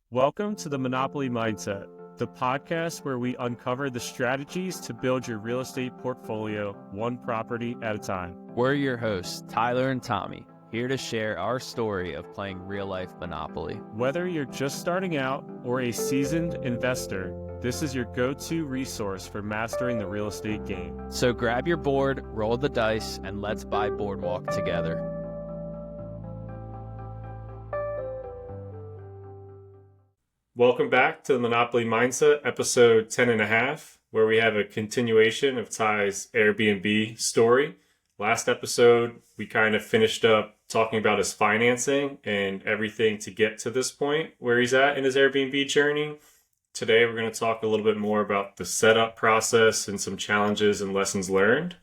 Welcome to the Monopoly Mindset, the podcast where we uncover the strategies to build your real estate portfolio one property at a time. We're your hosts, Tyler and Tommy, here to share our story of playing real-life Monopoly. Whether you're just starting out or a seasoned investor, this is your go-to resource for mastering the real estate game. So grab your board, roll the dice, and let's buy Boardwalk together. Welcome back to the Monopoly Mindset, episode 10 and a half, where we have a continuation of Ty's Airbnb story. Last episode, we kind of finished up talking about his financing and everything to get to this point where he's at in his Airbnb journey. Today, we're going to talk a little bit more about the setup process and some challenges and lessons learned.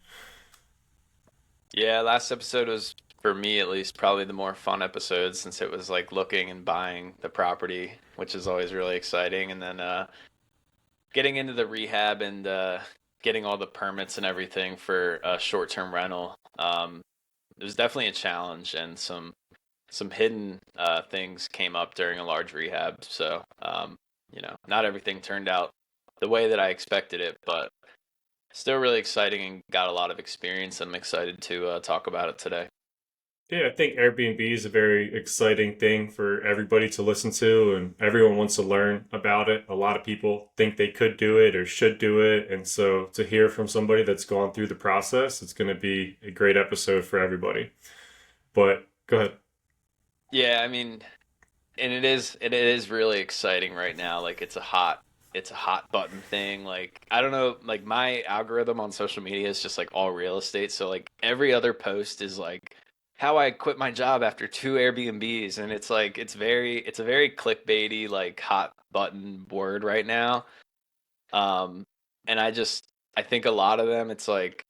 Yeah, last episode was, for me at least, probably the more fun episode since it was like looking and buying the property, which is always really exciting. And then getting into the rehab and getting all the permits and everything for a short-term rental. It was definitely a challenge, and some hidden things came up during a large rehab. So, not everything turned out the way that I expected it, but still really exciting and got a lot of experience. I'm excited to talk about it today. Yeah, I think Airbnb is a very exciting thing for everybody to listen to, and everyone wants to learn about it. A lot of people think they could do it or should do it, and so to hear from somebody that's gone through the process, it's going to be a great episode for everybody. But go ahead. Yeah, I mean, and it is really exciting right now. Like it's a hot button thing. Like I don't know, like my algorithm on social media is just like all real estate. So like every other post is like how I quit my job after 2 Airbnbs, and it's like it's a very clickbaity, like hot button word right now. And I think a lot of them, it's like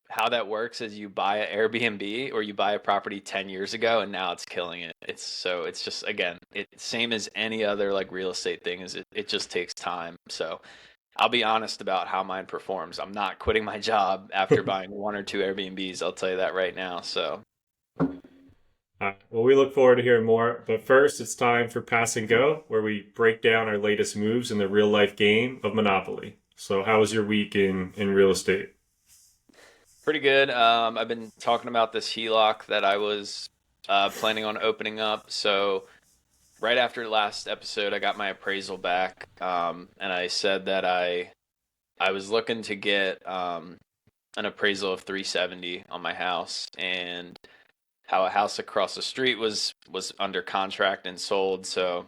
how that works is you buy an Airbnb or you buy a property 10 years ago and now it's killing it. It's just, again, it's same as any other like real estate thing, is it just takes time. So I'll be honest about how mine performs. I'm not quitting my job after buying 1 or 2 Airbnbs. I'll tell you that right now. So Well, we look forward to hearing more. But first, it's time for Pass and Go, where we break down our latest moves in the real life game of Monopoly. So, how was your week in real estate? pretty good. I've been talking about this HELOC that I was planning on opening up. So right after the last episode, I got my appraisal back, and I said that I was looking to get an appraisal of 370 on my house, and how a house across the street was under contract and sold. So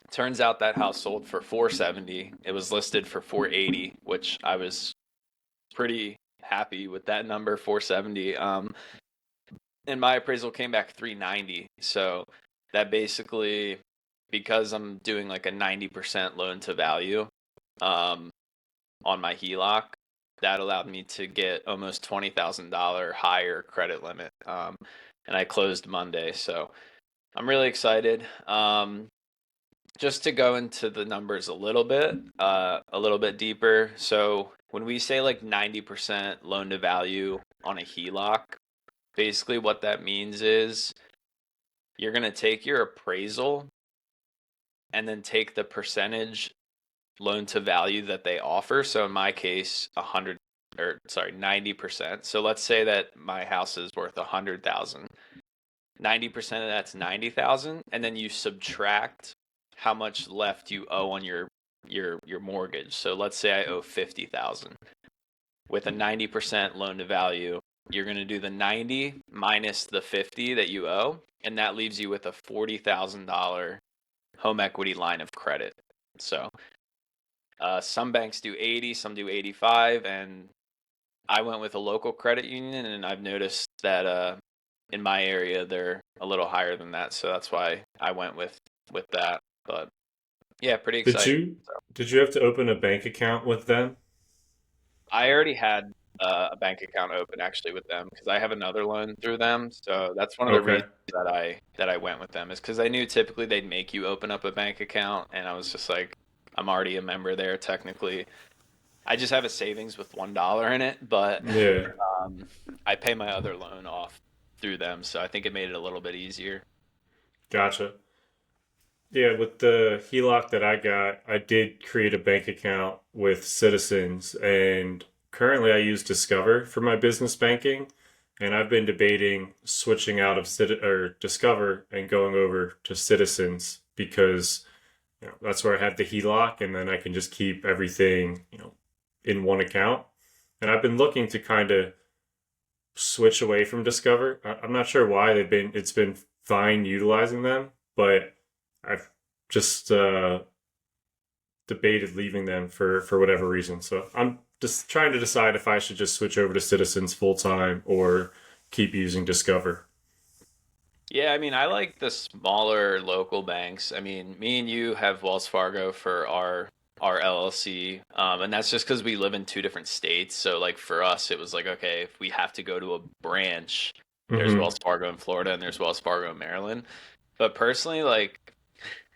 turns out that house sold for 470. It was listed for 480, which I was pretty happy with that number, 470. And my appraisal came back 390. So that basically, because I'm doing like a 90% loan to value on my HELOC, that allowed me to get almost $20,000 higher credit limit. And I closed Monday. So I'm really excited. Just to go into the numbers a little bit deeper. So when we say like 90% loan to value on a HELOC, basically what that means is you're going to take your appraisal and then take the percentage loan to value that they offer. So in my case, 90%. So let's say that my house is worth 100,000. 90% of that's 90,000, and then you subtract how much left you owe on your mortgage. So let's say I owe 50,000. With a 90% loan to value, you're going to do the 90 minus the 50 that you owe, and that leaves you with a $40,000 home equity line of credit. So some banks do 80, some do 85, and I went with a local credit union, and I've noticed that in my area they're a little higher than that. So that's why I went with that. But yeah, pretty exciting. Did you have to open a bank account with them? I already had a bank account open actually with them because I have another loan through them. So that's one of the Okay. reasons that I went with them, is because I knew typically they'd make you open up a bank account, and I was just like, I'm already a member there technically. I just have a savings with $1 in it, but Yeah. I pay my other loan off through them, so I think it made it a little bit easier. Gotcha. Yeah, with the HELOC that I got, I did create a bank account with Citizens, and currently I use Discover for my business banking. And I've been debating switching out of Discover and going over to Citizens because that's where I have the HELOC, and then I can just keep everything in one account. And I've been looking to kind of switch away from Discover. I'm not sure why it's been fine utilizing them, but I've just debated leaving them for whatever reason. So I'm just trying to decide if I should just switch over to Citizens full time or keep using Discover. Yeah, I mean, I like the smaller local banks. I mean, me and you have Wells Fargo for our LLC, and that's just because we live in two different states. So, like for us, it was like, okay, if we have to go to a branch, there's Hmm. Wells Fargo in Florida and there's Wells Fargo in Maryland. But personally, like,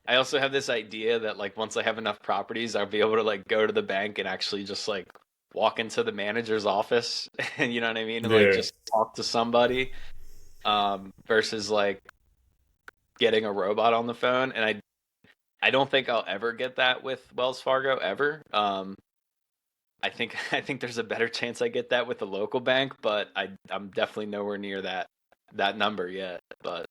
I also have this idea that like once I have enough properties, I'll be able to like go to the bank and actually just like walk into the manager's office, and you know what I mean, and like Yeah, just talk to somebody, versus like getting a robot on the phone. And I don't think I'll ever get that with Wells Fargo ever. I think I think there's a better chance I get that with a local bank, but I'm definitely nowhere near that number yet. But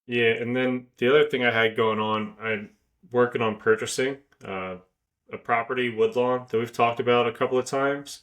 yeah. And then the other thing I had going on, I'm working on purchasing a property, Woodlawn, that we've talked about a couple of times.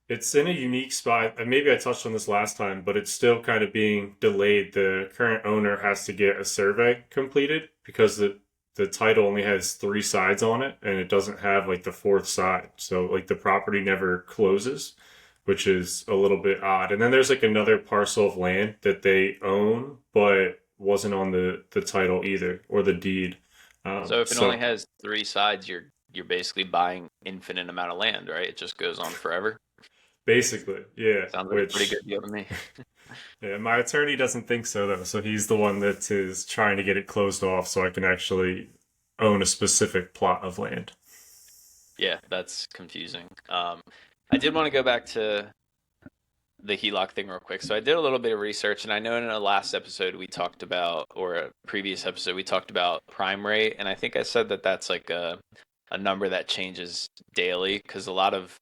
It's in a unique spot, and maybe I touched on this last time, but it's still kind of being delayed. The current owner has to get a survey completed because the title only has three sides on it, and it doesn't have like the fourth side. So like the property never closes, which is a little bit odd. And then there's like another parcel of land that they own, but wasn't on the title either or the deed. so if it only So has three sides, you're basically buying infinite amount of land, right? It just goes on forever. basically, yeah, Sounds like a pretty which good deal to me. yeah, my attorney doesn't think so though. So he's the one that is trying to get it closed off so I can actually own a specific plot of land. Yeah, that's confusing. I did want to go back to the HELOC thing real quick. So I did a little bit of research, and I know in a last episode we talked about, or a previous episode we talked about prime rate, and I think I said that that's like a number that changes daily because a lot of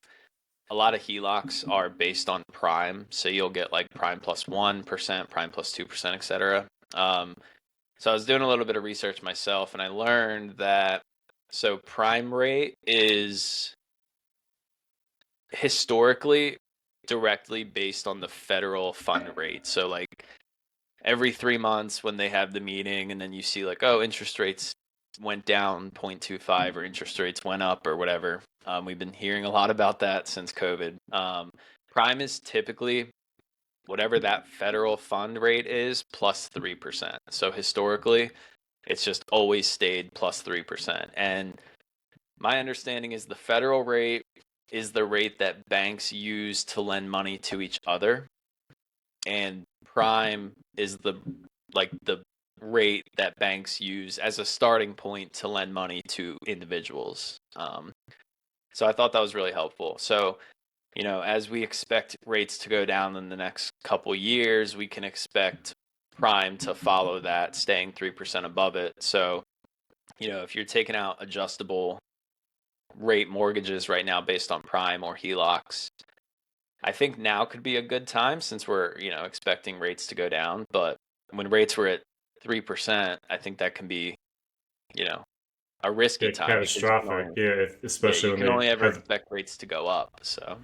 HELOCs are based on prime. So you'll get like prime plus 1%, prime plus 2%, etc. So I was doing a little bit of research myself, and I learned that so prime rate is historically directly based on the federal fund rate. So like every 3 months when they have the meeting, and then you see like, oh, interest rates went down 0.25 or interest rates went up or whatever. We've been hearing a lot about that since COVID. Prime is typically whatever that federal fund rate is plus 3%. So historically, it's just always stayed plus 3%. And my understanding is the federal rate is the rate that banks use to lend money to each other, and prime is the rate that banks use as a starting point to lend money to individuals. So I thought that was really helpful. So as we expect rates to go down in the next couple years, we can expect prime to follow that, staying 3% above it. So if you're taking out adjustable rate mortgages right now based on prime or HELOCs, I think now could be a good time since we're, expecting rates to go down. But when rates were at 3%, I think that can be, you know, a risky Yeah, time because catastrophic. Yeah, yeah, especially you when can they only ever have. expect rates to go up. So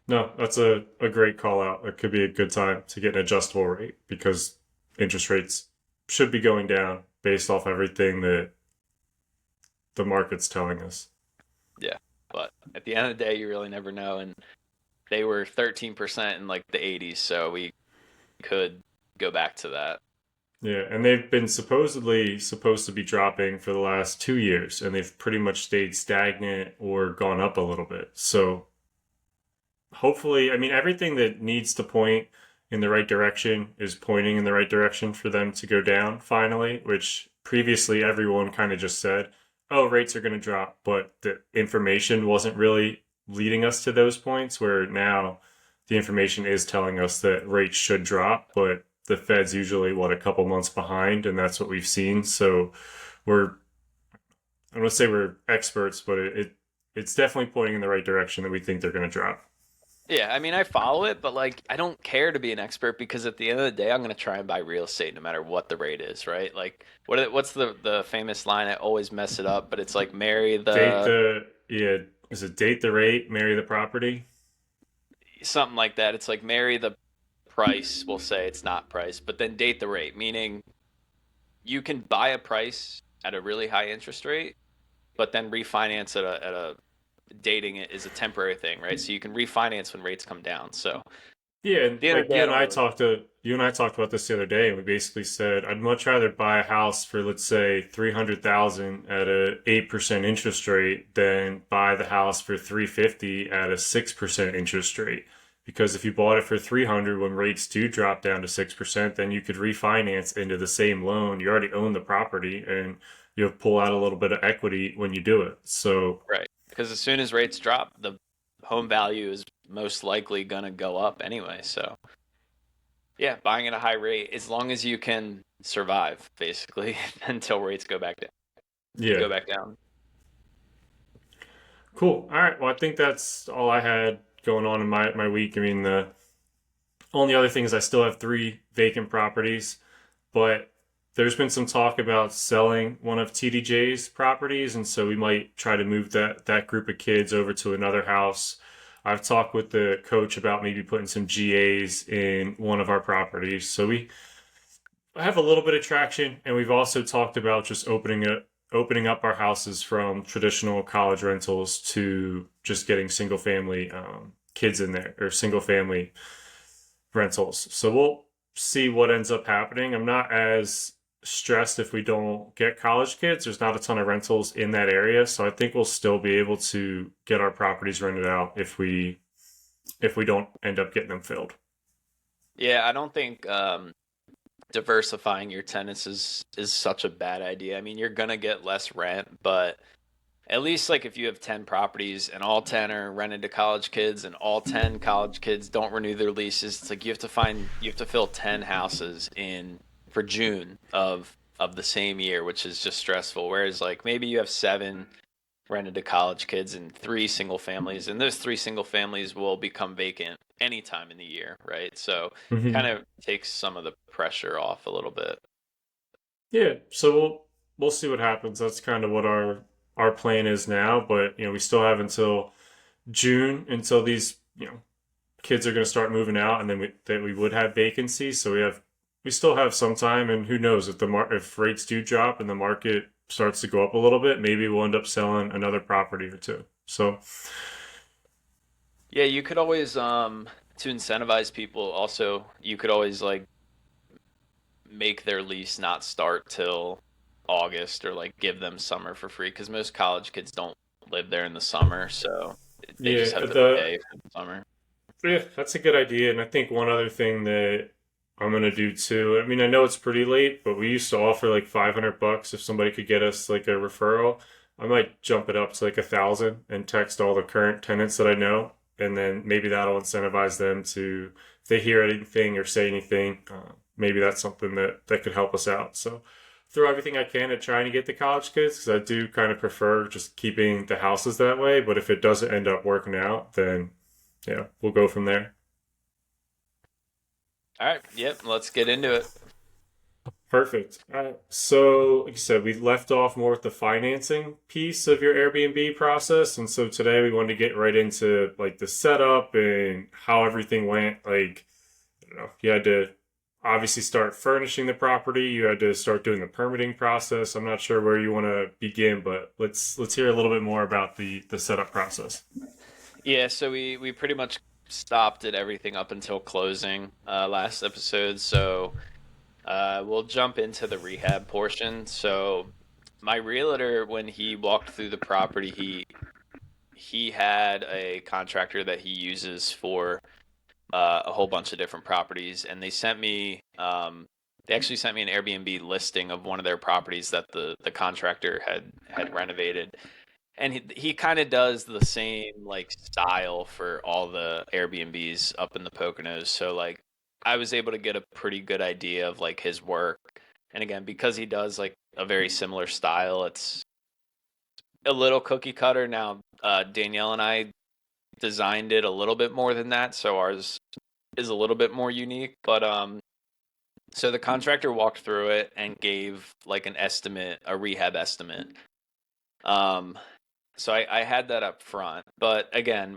No, that's a great call out. It could be a good time to get an adjustable rate because interest rates should be going down based off everything that the market's telling us. yeah, but at the end of the day, you really never know. And they were 13% in like the 80s, so we could go back to that. Yeah, and they've been supposedly supposed to be dropping for the last 2 years, and they've pretty much stayed stagnant or gone up a little bit. So hopefully, I mean, everything that needs to point in the right direction is pointing in the right direction for them to go down finally, which previously everyone kind of just said, oh, rates are going to drop, but the information wasn't really leading us to those points where now the information is telling us that rates should drop, but the Fed's usually what, a couple months behind, and that's what we've seen. So we're I don't want to say we're experts, but it's definitely pointing in the right direction that we think they're going to drop. Yeah, I mean, I follow it, but like, I don't care to be an expert because at the end of the day, I'm gonna try and buy real estate no matter what the rate is, right? Like, what's the famous line? I always mess it up, but it's like marry Date the the yeah, is it date the rate, marry the property? something like that. It's like marry the price. We'll say it's not price, but then date the rate, meaning you can buy a price at a really high interest rate, but then refinance at a dating it is a temporary thing, right? So you can refinance when rates come down. So at Yeah, and the end of like the day, I don't really. you and I talked about this the other day, and we basically said I'd much rather buy a house for, let's say, 300,000 at a 8% interest rate than buy the house for 350 at a 6% interest rate. Because if you bought it for 300 when rates do drop down to 6%, then you could refinance into the same loan. You already own the property, and you'll pull out a little bit of equity when you do it. So Right. Because as soon as rates drop, the home value is most likely going to go up anyway. So, yeah, buying at a high rate, as long as you can survive, basically, until rates yeah, go back down. cool. All right. Well, I think that's all I had going on in my week. I mean, the only other thing is I still have three vacant properties, but there's been some talk about selling one of TDJ's properties, and so we might try to move that group of kids over to another house. I've talked with the coach about maybe putting some GAs in one of our properties. So we have a little bit of traction, and we've also talked about just opening up our houses from traditional college rentals to just getting single family kids in there, or single family rentals. So we'll see what ends up happening. I'm not as stressed if we don't get college kids. There's not a ton of rentals in that area, so I think we'll still be able to get our properties rented out if we don't end up getting them filled. Yeah, I don't think diversifying your tenants is such a bad idea. I mean, you're gonna get less rent, but at least like if you have 10 properties and all 10 are rented to college kids and all 10 college kids don't renew their leases, it's like you have to fill 10 houses in for June of the same year, which is just stressful. Whereas like maybe you have 7 rented to college kids and 3 single families, and those 3 single families will become vacant anytime in the year, right? So kind Mm-hmm. of takes some of the pressure off a little bit. Yeah, so we'll see what happens. That's kind of what our plan is now, but we still have until June until these kids are going to start moving out, and then we would have vacancies. So we still have some time, and who knows if if rates do drop and the market starts to go up a little bit, maybe we'll end up selling another property or two. So Yeah, you could always to incentivize people also, you could always like make their lease not start till August or like give them summer for free because most college kids don't live there in the summer, so they just yeah, have to the pay for the summer. yeah, that's a good idea. And I think one other thing that I'm gonna do too. I mean, I know it's pretty late, but we used to offer like $500 if somebody could get us like a referral. I might jump it up to like 1,000 and text all the current tenants that I know, and then maybe that'll incentivize them to, if they hear anything or say anything, maybe that's something that could help us out. So throw everything I can at trying to get the college kids because I do kind of prefer just keeping the houses that way. But if it doesn't end up working out, then yeah, we'll go from there. All right, yep, let's get into it. Perfect. So, like you said, we left off more with the financing piece of your Airbnb process, and so today we wanted to get right into like the setup and how everything went. Like, I don't know, you had to obviously start furnishing the property. You had to start doing the permitting process. I'm not sure where you want to begin, but let's hear a little bit more about the setup process. Yeah, so we pretty much stopped at everything up until closing last episode. So we'll jump into the rehab portion. So my realtor, when he walked through the property, he had a contractor that he uses for a whole bunch of different properties, and they actually sent me an Airbnb listing of one of their properties that the contractor had renovated, and he kind of does the same like style for all the Airbnbs up in the Poconos. So like I was able to get a pretty good idea of like his work. And again, because he does like a very similar style, it's a little cookie cutter. Now, Danielle and I designed it a little bit more than that, so ours is a little bit more unique. But so the contractor walked through it and gave like an estimate, a rehab estimate. Um, so I had that up front. But again,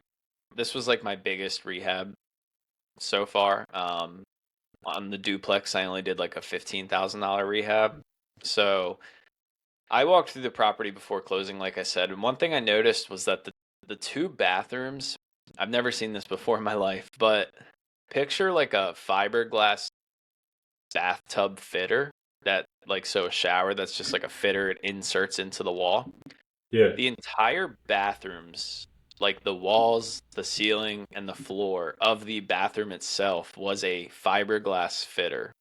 this was like my biggest rehab so far. On the duplex, I only did like a $15,000 rehab. So I walked through the property before closing, like I said, and one thing I noticed was that the two bathrooms, I've never seen this before in my life, but picture like a fiberglass bathtub fitter that like so a shower that's just like a fitter it inserts into the wall. Yeah. The entire bathrooms, like the walls, the ceiling, and the floor of the bathroom itself was a fiberglass fitter.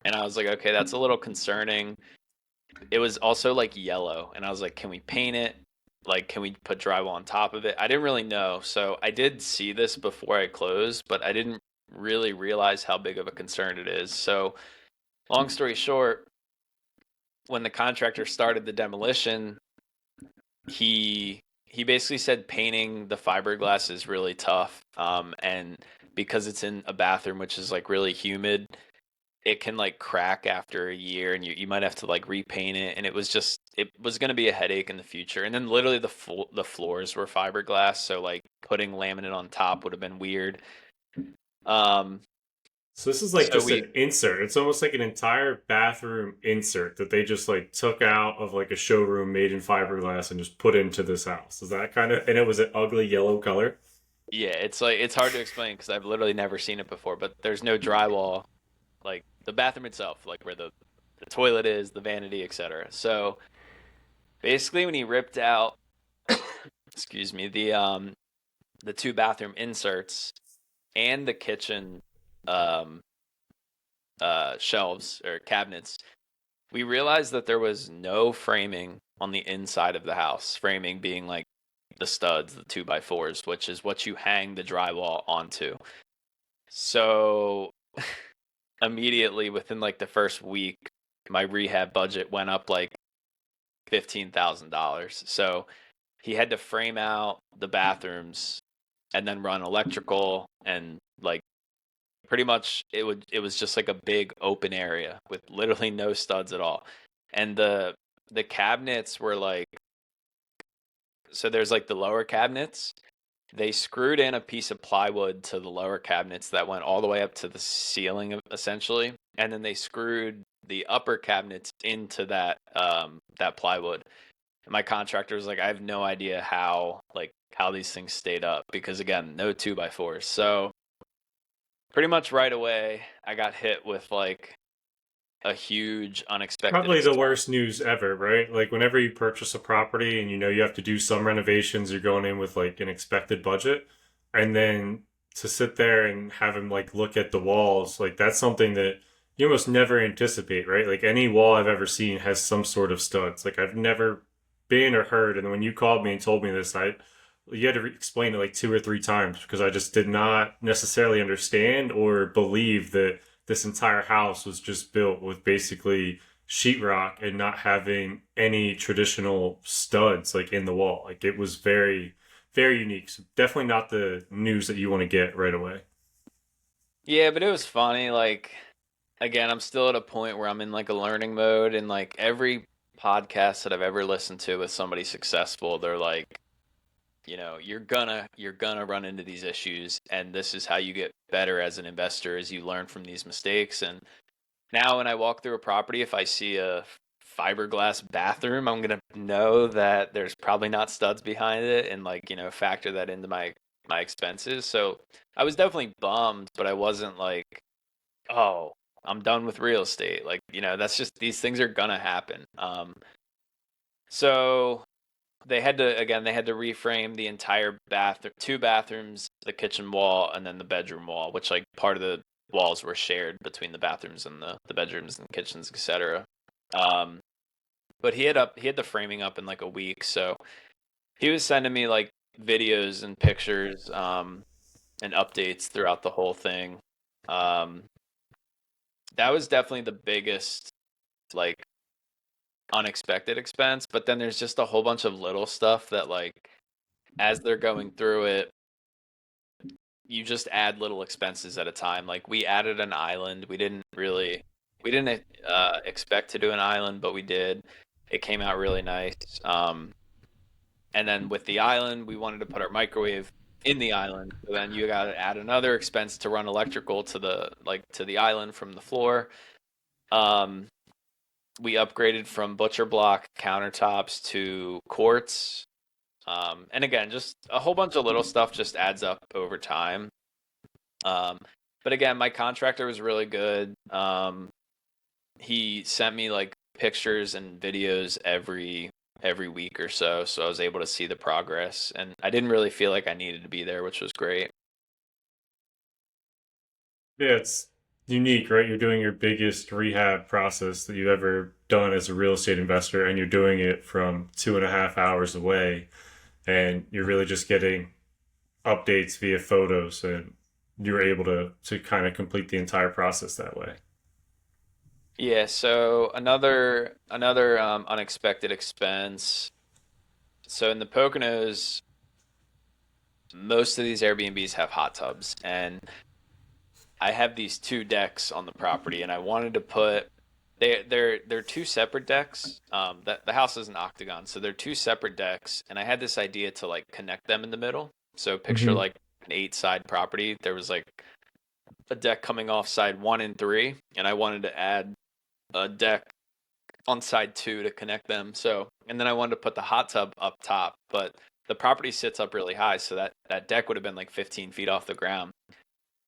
And I was like, okay, that's a little concerning. It was also like yellow, and I was like, can we paint it? Like, can we put drywall on top of it? I didn't really know. So I did see this before I closed, but I didn't really realize how big of a concern it is. So, long story short, when the contractor started the demolition, he basically said painting the fiberglass is really tough. And because it's in a bathroom which is like really humid, it can like crack after a year, and you might have to like repaint it. And it was going to be a headache in the future. And then literally the floors were fiberglass, so like putting laminate on top would have been weird. Um, So this is like so just we an insert. It's almost like an entire bathroom insert that they just like took out of like a showroom made in fiberglass and just put into this house. Is that kind of, and it was an ugly yellow color? Yeah, it's like it's hard to explain because I've literally never seen it before. But there's no drywall, like the bathroom itself, like where the toilet is, the vanity, etc. So basically, when he ripped out, excuse me, the two bathroom inserts and the kitchen um shelves or cabinets, we realized that there was no framing on the inside of the house. Framing being like the studs, the 2x4s, which is what you hang the drywall onto. So immediately within like the first week, my rehab budget went up like $15,000. So he had to frame out the bathrooms and then run electrical, and like pretty much it was just like a big open area with literally no studs at all. And the cabinets were like, so there's like the lower cabinets. They screwed in a piece of plywood to the lower cabinets that went all the way up to the ceiling essentially, and then they screwed the upper cabinets into that plywood. And my contractor was like, I have no idea how these things stayed up because again, no 2x4s. So pretty much right away, I got hit with like a huge unexpected Probably the expense. worst news ever, right? Like whenever you purchase a property and you know you have to do some renovations, you're going in with like an expected budget, and then to sit there and have him like look at the walls, like that's something that you almost never anticipate, right? Like any wall I've ever seen has some sort of studs. Like I've never been or heard, and when you called me and told me this, I you had to explain it like two or three times because I just did not necessarily understand or believe that this entire house was just built with basically sheetrock and not having any traditional studs like in the wall. Like it was very, very unique. So definitely not the news that you want to get right away. Yeah, but it was funny. Like, again, I'm still at a point where I'm in like a learning mode, and like every podcast that I've ever listened to with somebody successful, they're like, you're gonna run into these issues, and this is how you get better as an investor, as you learn from these mistakes. And now when I walk through a property, if I see a fiberglass bathroom, I'm gonna know that there's probably not studs behind it, and like, factor that into my expenses. So I was definitely bummed, but I wasn't like, oh, I'm done with real estate. Like, that's just these things are gonna happen. So they had to reframe the entire bathroom, two bathrooms, the kitchen wall, and then the bedroom wall, which like part of the walls were shared between the bathrooms and the bedrooms and kitchens, etc. Um, but he had the framing up in like a week, so he was sending me like videos and pictures and updates throughout the whole thing. Um, that was definitely the biggest like unexpected expense. But then there's just a whole bunch of little stuff that like as they're going through it, you just add little expenses at a time. Like we added an island. We didn't expect to do an island, but we did. It came out really nice. And then with the island, we wanted to put our microwave in the island. So then you got to add another expense to run electrical to the island from the floor. Um, we upgraded from butcher block countertops to quartz. And again, just a whole bunch of little stuff just adds up over time. Um, but again, my contractor was really good. He sent me like pictures and videos every week or so, so I was able to see the progress, and I didn't really feel like I needed to be there, which was great. Yeah, it's unique, right? You're doing your biggest rehab process that you've ever done as a real estate investor, and you're doing it from 2.5 hours away, and you're really just getting updates via photos, and you're able to kind of complete the entire process that way. Yeah, so another unexpected expense. So in the Poconos, most of these Airbnbs have hot tubs, and I have these two decks on the property, and I wanted to put they're two separate decks. That the house is an octagon, so they're two separate decks, and I had this idea to like connect them in the middle. So picture Hmm. like an eight side property. There was like a deck coming off side one and three, and I wanted to add a deck on side two to connect them. So, and then I wanted to put the hot tub up top, but the property sits up really high, so that deck would have been like 15 feet off the ground.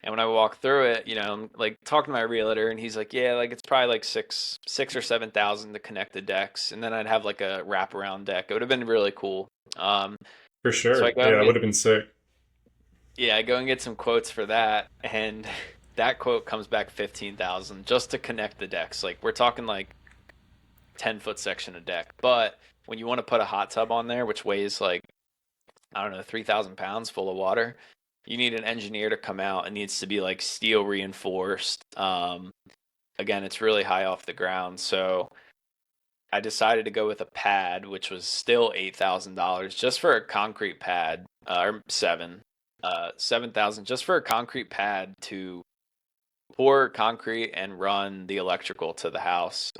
And when I walk through it, I'm like talking to my realtor, and he's like, "Yeah, like it's probably like six or 7,000 to connect the decks, and then I'd have like a wraparound deck. It would have been really cool." For So I sure. go Yeah, and that get would have been sick. yeah, I go and get some quotes for that, and that quote comes back 15,000 just to connect the decks. Like we're talking like 10-foot section of deck, but when you want to put a hot tub on there, which weighs like I don't know 3,000 pounds full of water, you need an engineer to come out. It needs to be like steel reinforced. Again, it's really high off the ground, so I decided to go with a pad, which was still $8,000 just for a concrete pad, or 7,000 just for a concrete pad to pour concrete and run the electrical to the house,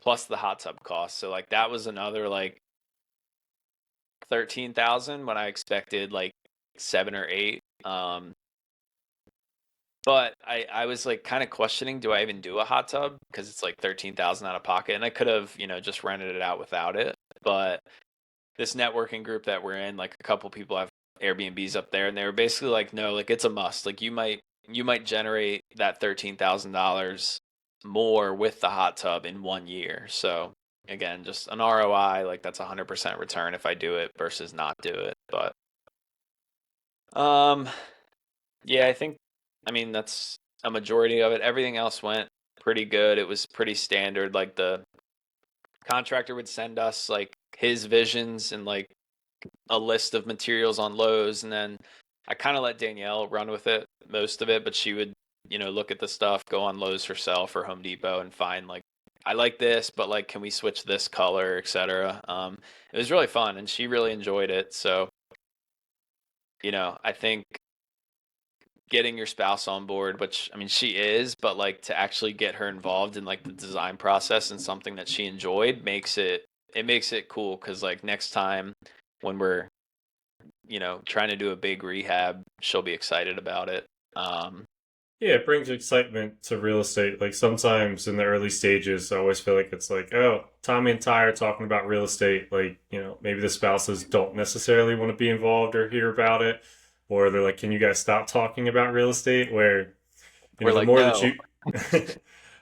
plus the hot tub cost. So like that was another like 13,000 when I expected like seven or eight. But I was like kind of questioning, do I even do a hot tub? Because it's like 13,000 out of pocket, and I could have, just rented it out without it. But this networking group that we're in, like a couple people have Airbnbs up there, and they were basically like, no, like it's a must. Like you might generate that $13,000 more with the hot tub in 1 year. So again, just an ROI, like that's 100% return if I do it versus not do it. But um, yeah, I mean, that's a majority of it. Everything else went pretty good. It was pretty standard. Like the contractor would send us like his visions and like a list of materials on Lowe's, and then I kind of let Danielle run with it, most of it, but she would, look at the stuff, go on Lowe's herself or Home Depot and find like I like this, but like can we switch this color, etc. It was really fun and she really enjoyed it. So, I think getting your spouse on board, which I mean she is, but like to actually get her involved in like the design process and something that she enjoyed makes it cool because like next time when we're trying to do a big rehab, she'll be excited about it. Yeah, it brings excitement to real estate. Like sometimes in the early stages, I always feel like it's like, oh, Tommy and Ty are talking about real estate. Like, maybe the spouses don't necessarily want to be involved or hear about it. Or they're like, can you guys stop talking about real estate? Where, We're the like, more that no, you,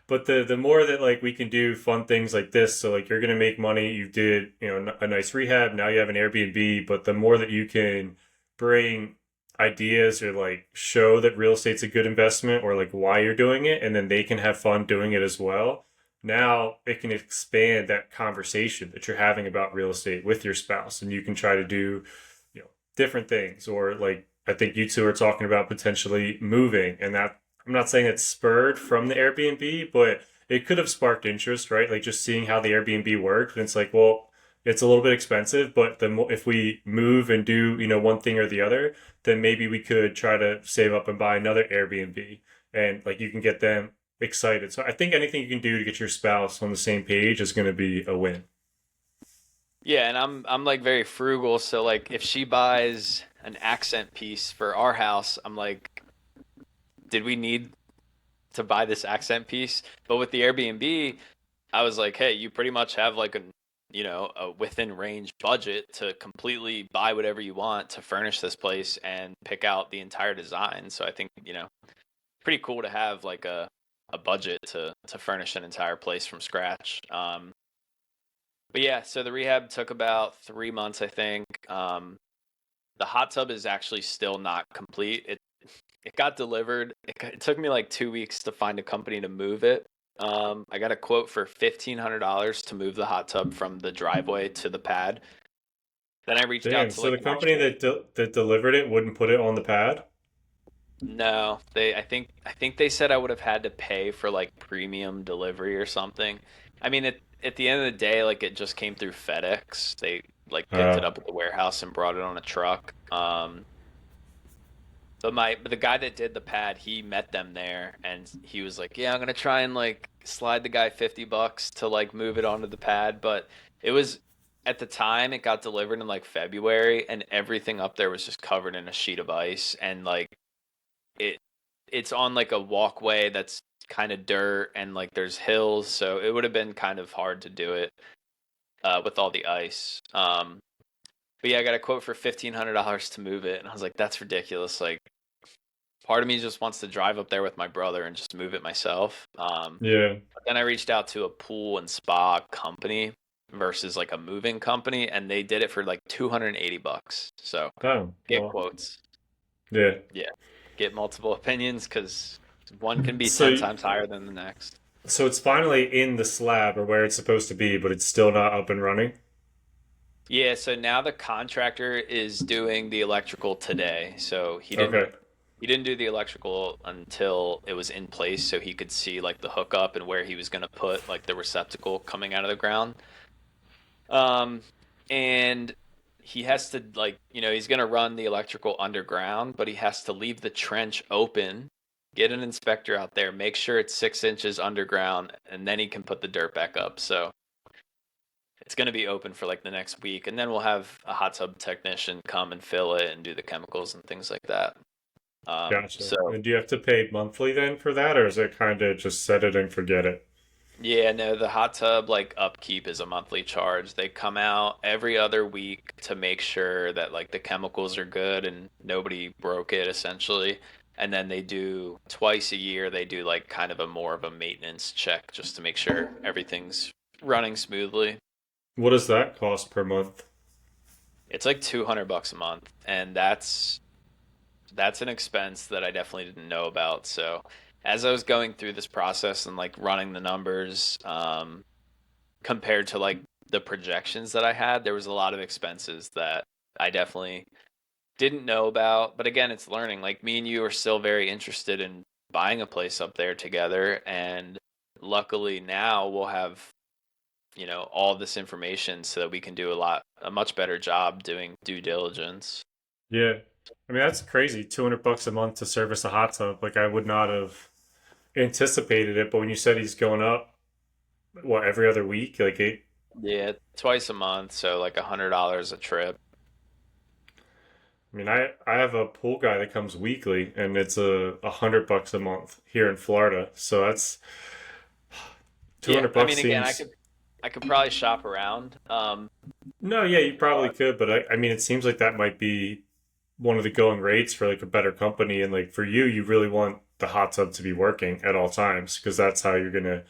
but the more that like we can do fun things like this. So like you're going to make money. You did, a nice rehab. Now you have an Airbnb. But the more that you can bring ideas or like show that real estate's a good investment or like why you're doing it and then they can have fun doing it as well, now it can expand that conversation that you're having about real estate with your spouse and you can try to do different things or like I think you two are talking about potentially moving and that I'm not saying it's spurred from the Airbnb, but it could have sparked interest, right? Like just seeing how the Airbnb worked, and it's like, well, it's a little bit expensive, but if we move and do, one thing or the other, then maybe we could try to save up and buy another Airbnb, and like you can get them excited. So I think anything you can do to get your spouse on the same page is going to be a win. Yeah, and I'm like very frugal, so like if she buys an accent piece for our house, I'm like, did we need to buy this accent piece? But with the Airbnb, I was like, hey, you pretty much have like a within range budget to completely buy whatever you want to furnish this place and pick out the entire design. So I think, pretty cool to have like a budget to furnish an entire place from scratch. But yeah, so the rehab took about 3 months, I think. The hot tub is actually still not complete. It got delivered. It took me like 2 weeks to find a company to move it. I got a quote for $1,500 to move the hot tub from the driveway to the pad. Then I reached out Damn. to So like the an company actual. that delivered it wouldn't put it on the pad. No, I think they said I would have had to pay for like premium delivery or something. I mean, at the end of the day, like it just came through FedEx. They like picked it Uh, up at the warehouse and brought it on a truck. But the guy that did the pad, he met them there and he was like, "Yeah, I'm gonna try and like slide the guy $50 to like move it onto the pad." But it was at the time it got delivered in like February and everything up there was just covered in a sheet of ice and like it it's on like a walkway that's kind of dirt and like there's hills, so it would have been kind of hard to do it with all the ice. But yeah, I got a quote for $1,500 to move it, and I was like, "That's ridiculous!" Like, part of me just wants to drive up there with my brother and just move it myself. yeah. But then I reached out to a pool and spa company versus like a moving company, and they did it for like $280. So Oh, get well, quotes. yeah. Yeah, get multiple opinions because one can be ten So times higher than the next. so it's finally in the slab or where it's supposed to be, but it's still not up and running. Yeah, so now the contractor is doing the electrical today. So Okay. he didn't do the electrical until it was in place so he could see like the hookup and where he was going to put like the receptacle coming out of the ground. Um and he has to like, he's going to run the electrical underground, but he has to leave the trench open, get an inspector out there, make sure it's 6 inches underground, and then he can put the dirt back up. So it's going to be open for like the next week, and then we'll have a hot tub technician come and fill it and do the chemicals and things like that. Gotcha. So And do you have to pay monthly then for that, or is it kind of just set it and forget it? yeah, no, the hot tub like upkeep is a monthly charge. They come out every other week to make sure that like the chemicals are good and nobody broke it essentially. And then they do twice a year, they do like kind of a more of a maintenance check just to make sure everything's running smoothly. What does that cost per month? It's like $200 a month, and that's an expense that I definitely didn't know about. So as I was going through this process and like running the numbers, compared to like the projections that I had, there was a lot of expenses that I definitely didn't know about. But again, it's learning. Like me and you are still very interested in buying a place up there together, and luckily now we'll have all this information so that we can do a much better job doing due diligence. Yeah. I mean, that's crazy. $200 a month to service a hot tub. Like, I would not have anticipated it, but when you said he's going up, what, every other week? Like, Yeah, twice a month, so like $100 a trip. I mean, I have a pool guy that comes weekly, and it's $100 a month here in Florida. So that's two Yeah, hundred I bucks mean, again, seems. I could probably shop around. No, yeah, you probably But could, but I mean, it seems like that might be one of the going rates for like a better company, and like for you, you really want the hot tub to be working at all times because that's how you're gonna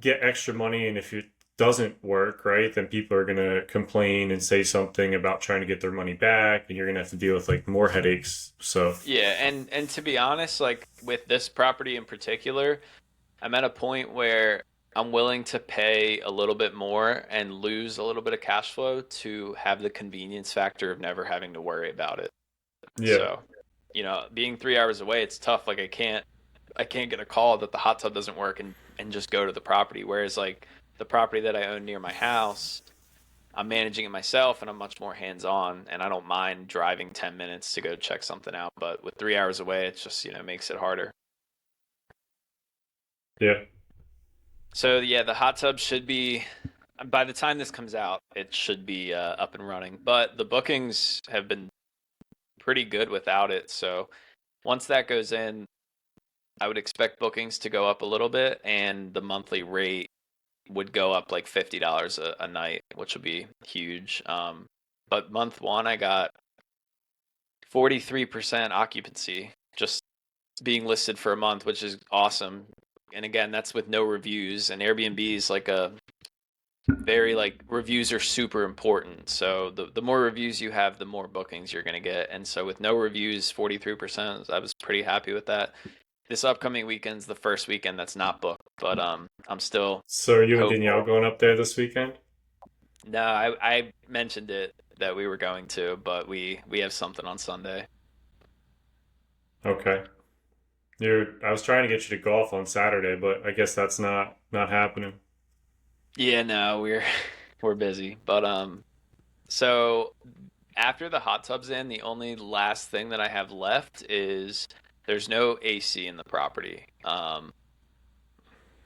get extra money. And if it doesn't work, right, then people are gonna complain and say something about trying to get their money back, and you're gonna have to deal with like more headaches. So yeah, and to be honest, like with this property in particular, I'm at a point where I'm willing to pay a little bit more and lose a little bit of cash flow to have the convenience factor of never having to worry about it. yeah, So, being 3 hours away, it's tough. Like I can't get a call that the hot tub doesn't work and just go to the property. Whereas like the property that I own near my house, I'm managing it myself and I'm much more hands on and I don't mind driving 10 minutes to go check something out. But with 3 hours away, it's just, makes it harder. Yeah. So yeah, the hot tub should be, by the time this comes out, it should be up and running. But the bookings have been pretty good without it. So once that goes in, I would expect bookings to go up a little bit and the monthly rate would go up like $50 a night, which would be huge. But month one, I got 43% occupancy just being listed for a month, which is awesome. And again, that's with no reviews. And Airbnb is like a very like reviews are super important. So the more reviews you have, the more bookings you're going to get. And so with no reviews, 43%, I was pretty happy with that. This upcoming weekend's the first weekend that's not booked, but I'm still So are you and Danielle hopeful. going up there this weekend? No, I mentioned it that we were going to, but we have something on Sunday. Okay. I was trying to get you to golf on Saturday, but I guess that's not happening. Yeah, no, we're we're busy. But so after the hot tub's in, the only last thing that I have left is there's no AC in the property.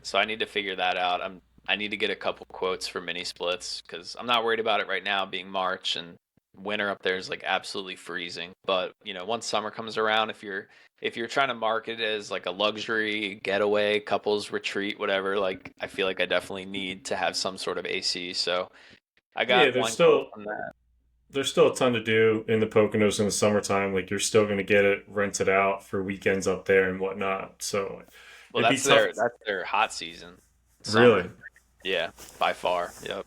So I need to figure that out. I need to get a couple quotes for mini splits because I'm not worried about it right now being March and winter up there is like absolutely freezing. But once summer comes around, if you're trying to market it as like a luxury getaway, couples retreat, whatever, like I feel like I definitely need to have some sort of AC. So I Yeah, got one quote on that. there's still a ton to do in the Poconos in the summertime. Like you're still going to get it rented out for weekends up there and whatnot. So Well, it'd be that's tough. their hot season, Really? summer. Yeah, by far. Yep.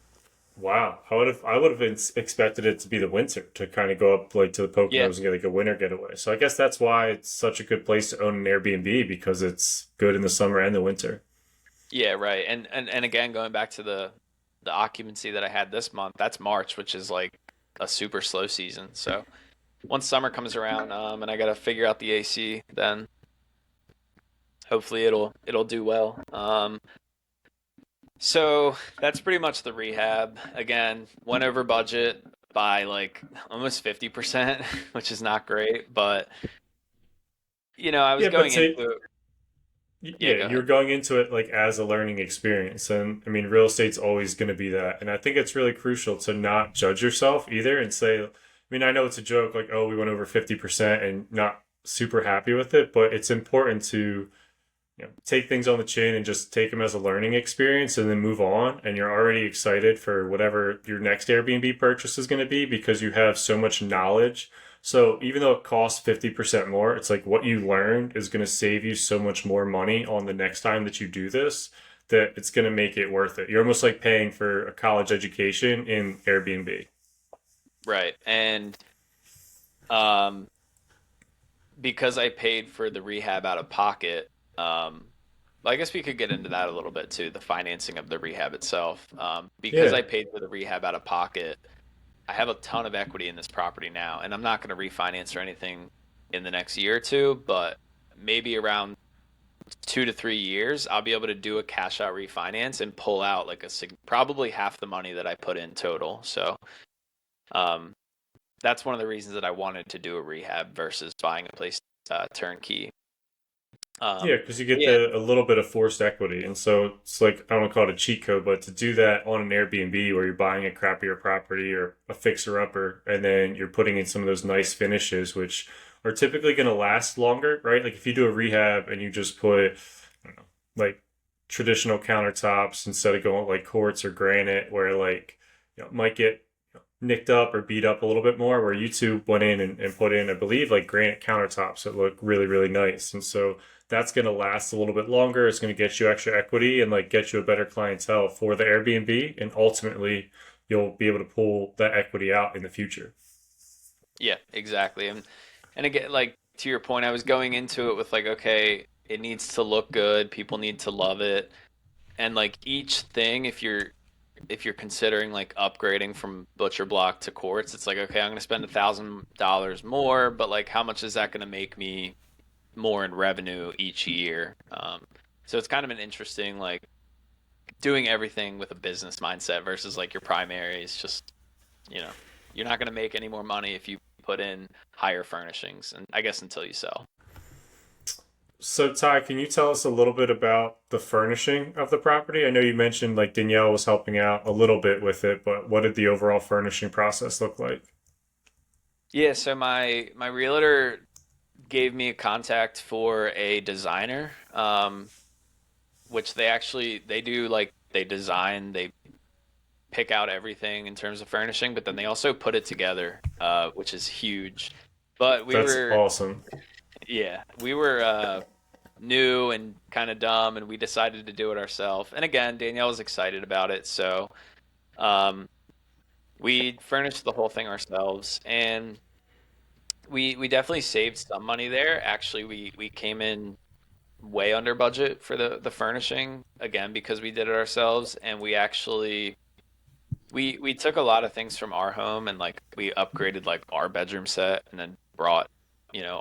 Wow. I would have expected it to be the winter to kind of go up like to the Yeah. Poconos and get like a winter getaway. So I guess that's why it's such a good place to own an Airbnb because it's good in the summer and the winter. Yeah, right. And again, going back to the occupancy that I had this month, that's March, which is like a super slow season. So once summer comes around, and I gotta figure out the AC, then hopefully it'll do well. So that's pretty much the rehab. Again, went over budget by like almost 50%, which is not great, but I was Yeah, but going into say it. Yeah, yeah, go you're ahead. going into it like as a learning experience. And I mean, real estate's always going to be that. And I think it's really crucial to not judge yourself either and say, I mean, I know it's a joke like, oh, we went over 50% and not super happy with it, but it's important to, take things on the chin and just take them as a learning experience and then move on. And you're already excited for whatever your next Airbnb purchase is going to be because you have so much knowledge. So even though it costs 50% more, it's like what you learned is going to save you so much more money on the next time that you do this that it's going to make it worth it. You're almost like paying for a college education in Airbnb. Right. And um because I paid for the rehab out of pocket, well, I guess we could get into that a little bit too, the financing of the rehab itself. Because Yeah. I paid for the rehab out of pocket, I have a ton of equity in this property now, and I'm not going to refinance or anything in the next year or two, but maybe around 2 to 3 years, I'll be able to do a cash out refinance and pull out like probably half the money that I put in total. So, um, that's one of the reasons that I wanted to do a rehab versus buying a place turnkey. Yeah, Um, because you get yeah, a little bit of forced equity. And so it's like, I don't want to call it a cheat code, but to do that on an Airbnb where you're buying a crappier property or a fixer upper, and then you're putting in some of those nice finishes, which are typically going to last longer, right? Like if you do a rehab and you just put, I don't know, like traditional countertops instead of going with like quartz or granite, where like, might get nicked up or beat up a little bit more, where you two went in and put in, I believe, like granite countertops that look really, really nice. And so that's going to last a little bit longer. It's going to get you extra equity and like get you a better clientele for the Airbnb. And ultimately, you'll be able to pull that equity out in the future. yeah, exactly. And again, like to your point, I was going into it with like, okay, it needs to look good, people need to love it. And like each thing, if you're considering like upgrading from butcher block to quartz, it's like, okay, I'm gonna spend $1,000 more, but like how much is that gonna make me more in revenue each year. So it's kind of an interesting like doing everything with a business mindset versus like your primary is just, you know, you're not going to make any more money if you put in higher furnishings, and I guess until you sell. So, Ty, can you tell us a little bit about the furnishing of the property? I know you mentioned like Danielle was helping out a little bit with it, but what did the overall furnishing process look like? Yeah, so my realtor gave me a contact for a designer, which they do like they design, they pick out everything in terms of furnishing, but then they also put it together, which is huge. But That's awesome. we were new and kind of dumb, and we decided to do it ourselves. And again, Danielle was excited about it, so um, we furnished the whole thing ourselves, and we definitely saved some money there. Actually, we came in way under budget for the furnishing again because we did it ourselves, and we actually we took a lot of things from our home and like we upgraded like our bedroom set and then brought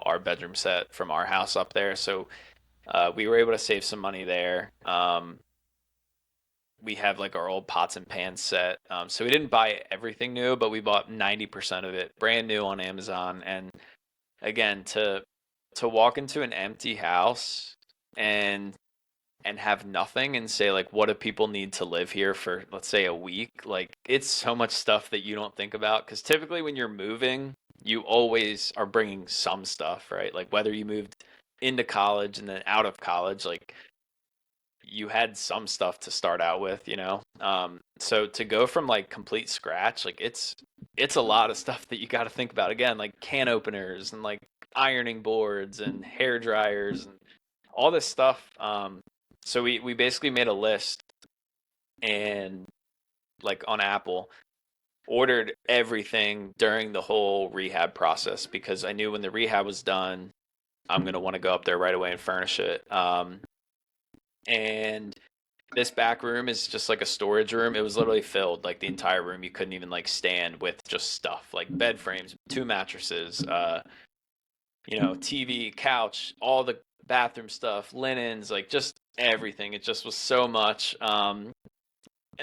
our bedroom set from our house up there. So we were able to save some money there. We have like our old pots and pans set. So we didn't buy everything new, but we bought 90% of it brand new on Amazon. And again, to walk into an empty house and have nothing and say like what do people need to live here for, let's say, a week, like it's so much stuff that you don't think about because typically when you're moving you always are bringing some stuff, right? Like whether you moved into college and then out of college, like you had some stuff to start out with, so to go from like complete scratch, like it's a lot of stuff that you got to think about, again, like can openers and like ironing boards and hair dryers and all this stuff. So we basically made a list and like on Apple ordered everything during the whole rehab process because I knew when the rehab was done, I'm gonna want to go up there right away and furnish it. And this back room is just like a storage room. It was literally filled, like the entire room. You couldn't even like stand with just stuff like bed frames, two mattresses, TV, couch, all the bathroom stuff, linens, like just everything. It just was so much. And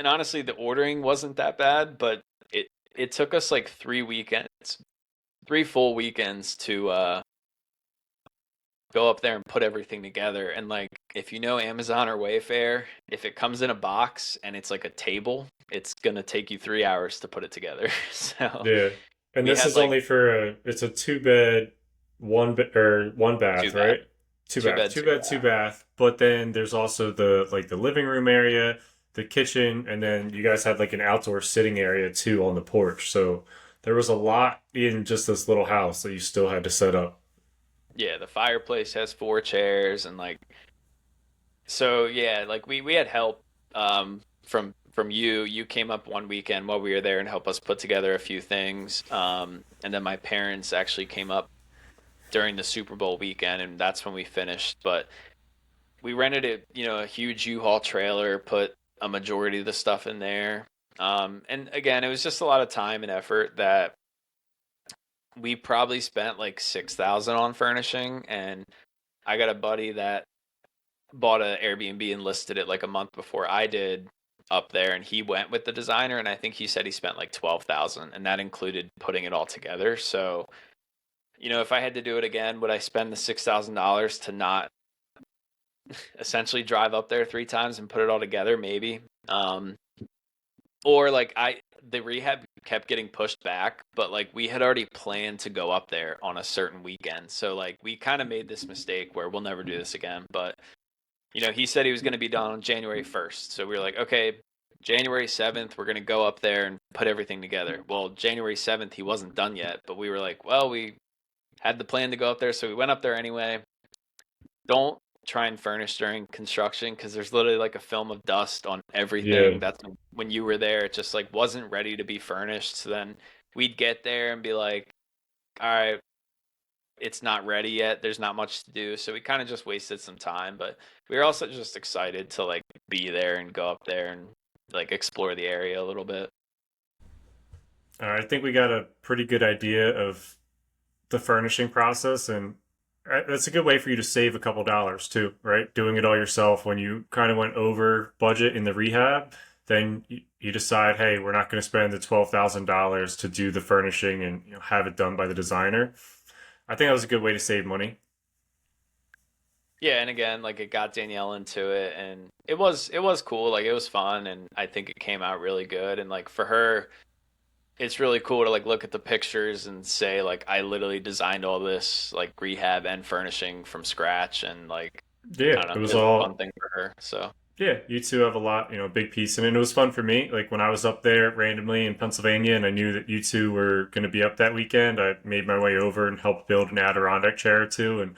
honestly, the ordering wasn't that bad, but it took us like 3 weekends, 3 full weekends to go up there and put everything together. And like, if you know Amazon or Wayfair, if it comes in a box and it's like a table, it's gonna take you 3 hours to put it together. So Yeah. And we this had is like only for it's a two bed, or one two bath, bed, right? Two two bath, bed, two two bed, two bath. bath. But then there's also the like the living room area, the kitchen, and then you guys had like an outdoor sitting area too on the porch. So there was a lot in just this little house that you still had to set up. Yeah, the fireplace has four chairs and like, so yeah, like we had help from you. You came up one weekend while we were there and helped us put together a few things. And then my parents actually came up during the Super Bowl weekend, and that's when we finished. But we rented a huge U-Haul trailer, put a majority of the stuff in there. And again, it was just a lot of time and effort that we probably spent like 6,000 on furnishing. And I got a buddy that bought an Airbnb and listed it like a month before I did up there, and he went with the designer, and I think he said he spent like 12,000, and that included putting it all together. So, if I had to do it again, would I spend the $6,000 to not essentially drive up there 3 times and put it all together? Maybe. Um, or like the rehab kept getting pushed back, but like we had already planned to go up there on a certain weekend. So like we kind of made this mistake where we'll never do this again. But he said he was going to be done on January 1st. So we were like, okay, January 7th, we're going to go up there and put everything together. Well, January 7th, he wasn't done yet, but we were like, well, we had the plan to go up there. So we went up there anyway. Don't try and furnish during construction because there's literally like a film of dust on everything. Yeah. That's when you were there. It just like wasn't ready to be furnished. So then we'd get there and be like, all right, it's not ready yet. There's not much to do. So we kind of just wasted some time, but we were also just excited to like be there and go up there and like explore the area a little bit. I think we got a pretty good idea of the furnishing process, and That's a good way for you to save a couple dollars too, right? Doing it all yourself when you kind of went over budget in the rehab, then you decide, hey, we're not going to spend the $12,000 to do the furnishing and have it done by the designer. I think that was a good way to save money. Yeah, and again, like it got Danielle into it, and it was cool. Like it was fun, and I think it came out really good. And like for her, it's really cool to like look at the pictures and say like I literally designed all this like rehab and furnishing from scratch, and like I Yeah, don't know, it was it was a fun all. thing for her. So Yeah, you two have a lot, big piece, and it was fun for me. Like when I was up there randomly in Pennsylvania, and I knew that you two were going to be up that weekend, I made my way over and helped build an Adirondack chair or two, and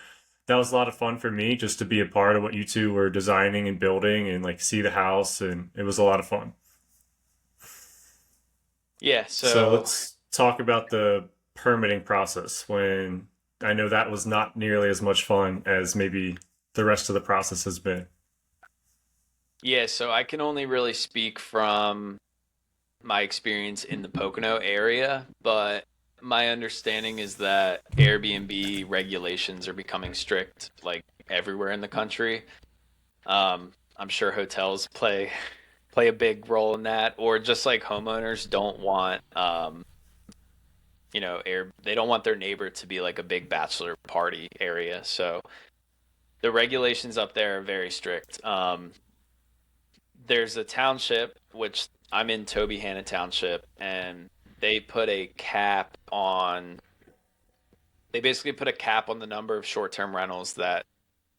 that was a lot of fun for me just to be a part of what you two were designing and building, and like see the house, and it was a lot of fun. yeah, So so let's talk about the permitting process. When I know that was not nearly as much fun as maybe the rest of the process has been. yeah, so I can only really speak from my experience in the Pocono area, but my understanding is that Airbnb regulations are becoming strict like everywhere in the country. I'm sure hotels play a big role in that, or just like homeowners don't want they don't want their neighbor to be like a big bachelor party area. So the regulations up there are very strict. There's a township which I'm in Toby Hanna Township, and they put a cap on they basically put a cap on the number of short-term rentals that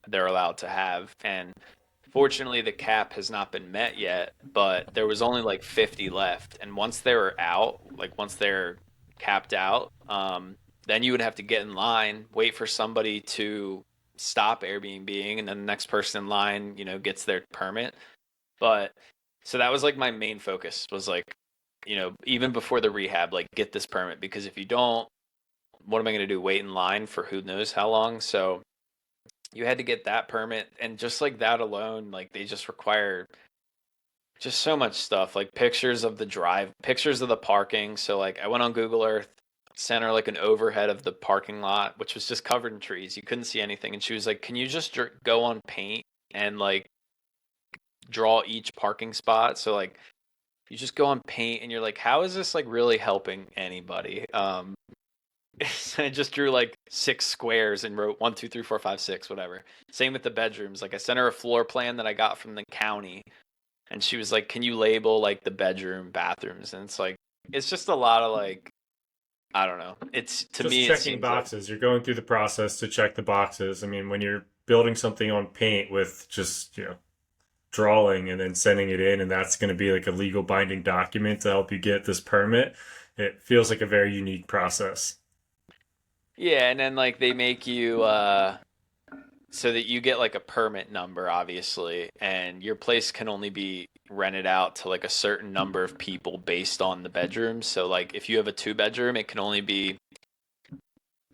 they're allowed to have. And fortunately, the cap has not been met yet, but there was only like 50 left. And once they were out, like once they're capped out, then you would have to get in line, wait for somebody to stop Airbnb, and then the next person in line, gets their permit. But so that was like my main focus was like, even before the rehab, like get this permit because if you don't, what am I going to do? Wait in line for who knows how long? So you had to get that permit, and just like that alone, like they just require just so much stuff, like pictures of the parking. So like I went on Google Earth, sent her like an overhead of the parking lot, which was just covered in trees. You couldn't see anything, and she was like, "Can you just go on paint and like draw each parking spot?" So like you just go on paint, and you're like, "How is this like really helping anybody?" I just drew like 6 squares and wrote 1, 2, 3, 4, 5, 6, whatever. Same with the bedrooms. Like I sent her a floor plan that I got from the county, and she was like, "Can you label like the bedroom, bathrooms?" And it's like, it's just a lot of like, I don't know. It's to Just me, it checking seems like, boxes. You're going through the process to check the boxes. I mean, when you're building something on paint with just, drawing and then sending it in, and that's going to be like a legal binding document to help you get this permit, it feels like a very unique process. yeah. And then like they make you so that you get like a permit number, obviously, and your place can only be rented out to like a certain number of people based on the bedrooms. So like if you have a 2 bedroom, it can only be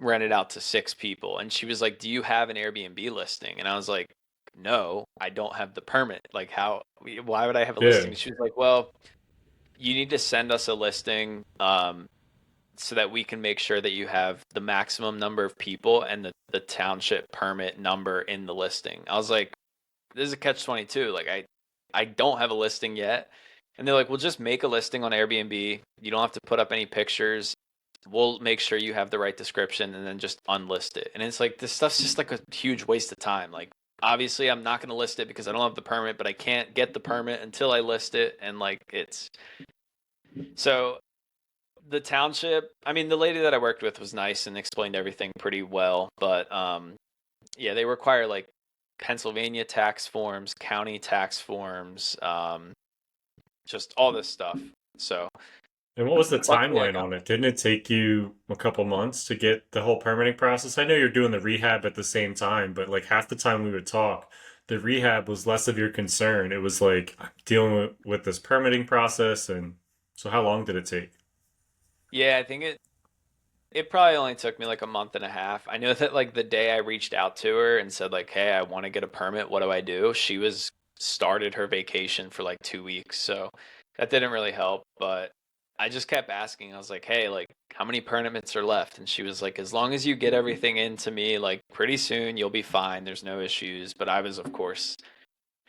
rented out to 6 people. And she was like, "Do you have an Airbnb listing?" And I was like, "No, I don't have the permit. Like how why would I have a Yeah. listing?" She was like, "Well, you need to send us a listing so that we can make sure that you have the maximum number of people and the township permit number in the listing." I was like, "This is a catch 22. Like I don't have a listing yet." And they're like, "Well, just make a listing on Airbnb. You don't have to put up any pictures. We'll make sure you have the right description and then just unlist it." And it's like this stuff's just like a huge waste of time. Like obviously I'm not going to list it because I don't have the permit, but I can't get the permit until I list it, and like it's so the township, I mean, the lady that I worked with was nice and explained everything pretty well, but yeah, they require like Pennsylvania tax forms, county tax forms, just all this stuff. So And what was the luckily I timeline got on it? Didn't it take you a couple months to get the whole permitting process? I know you're doing the rehab at the same time, but like half the time we would talk, the rehab was less of your concern. It was like dealing with this permitting process. And so, how long did it take? yeah, I think it probably only took me like a month and a half. I know that like the day I reached out to her and said like, "Hey, I want to get a permit. What do I do?" She was started her vacation for like 2 weeks, so that didn't really help. But I just kept asking. I was like, hey, like, how many permits are left? And she was like, as long as you get everything into me, like, pretty soon you'll be fine. There's no issues. But I was, of course,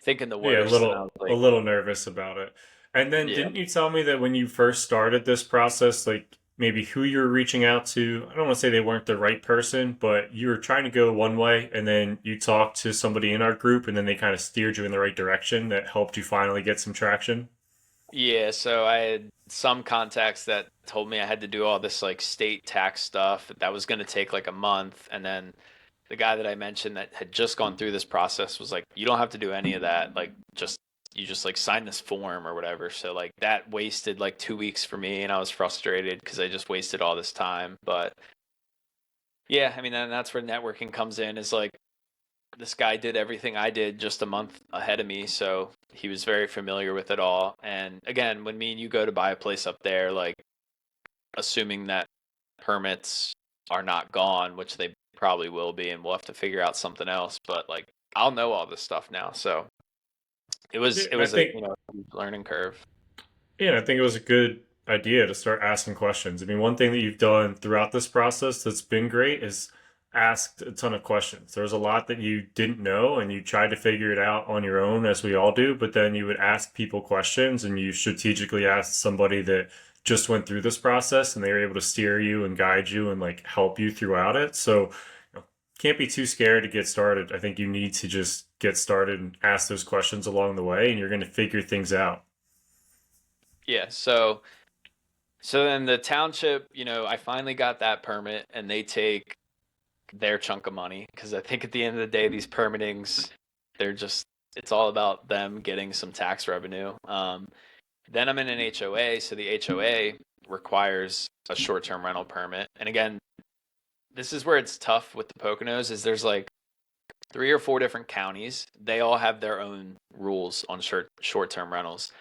thinking the Yeah, worst. And I was a like, little nervous about it. And then yeah. didn't you tell me that when you first started this process, like maybe who you were reaching out to, I don't want to say they weren't the right person, but you were trying to go one way and then you talked to somebody in our group and then they kind of steered you in the right direction that helped you finally get some traction? Yeah, so I had some contacts that told me I had to do all this like state tax stuff that was going to take like a month. And then the guy that I mentioned that had just gone through this process was like, you don't have to do any of that. Like, just you just like sign this form or whatever. So like that wasted like 2 weeks for me, and I was frustrated because I just wasted all this time. But yeah, I mean, and that's where networking comes in. Is like this guy did everything I did just a month ahead of me, so he was very familiar with it all. And again, when me and you go to buy a place up there, like assuming that permits are not gone, which they probably will be, and we'll have to figure out something else, but like I'll know all this stuff now. So Yeah, it and I was a, think huge learning curve. Yeah, I think it was a good idea to start asking questions. I mean, one thing that you've done throughout this process that's been great is asked a ton of questions. There was a lot that you didn't know and you tried to figure it out on your own, as we all do, but then you would ask people questions and you strategically asked somebody that just went through this process and they were able to steer you and guide you and like help you throughout it. So, can't be too scared to get started. I think you need to just get started and ask those questions along the way and you're going to figure things out. Yeah, so then the township, I finally got that permit, and they take their chunk of money because I think at the end of the day, these permittings, they're just it's all about them getting some tax revenue. Then I'm in an HOA, so the HOA requires a short-term rental permit. And again, this is where it's tough with the Poconos is there's like 3 or 4 different counties. They all have their own rules on short-term rentals.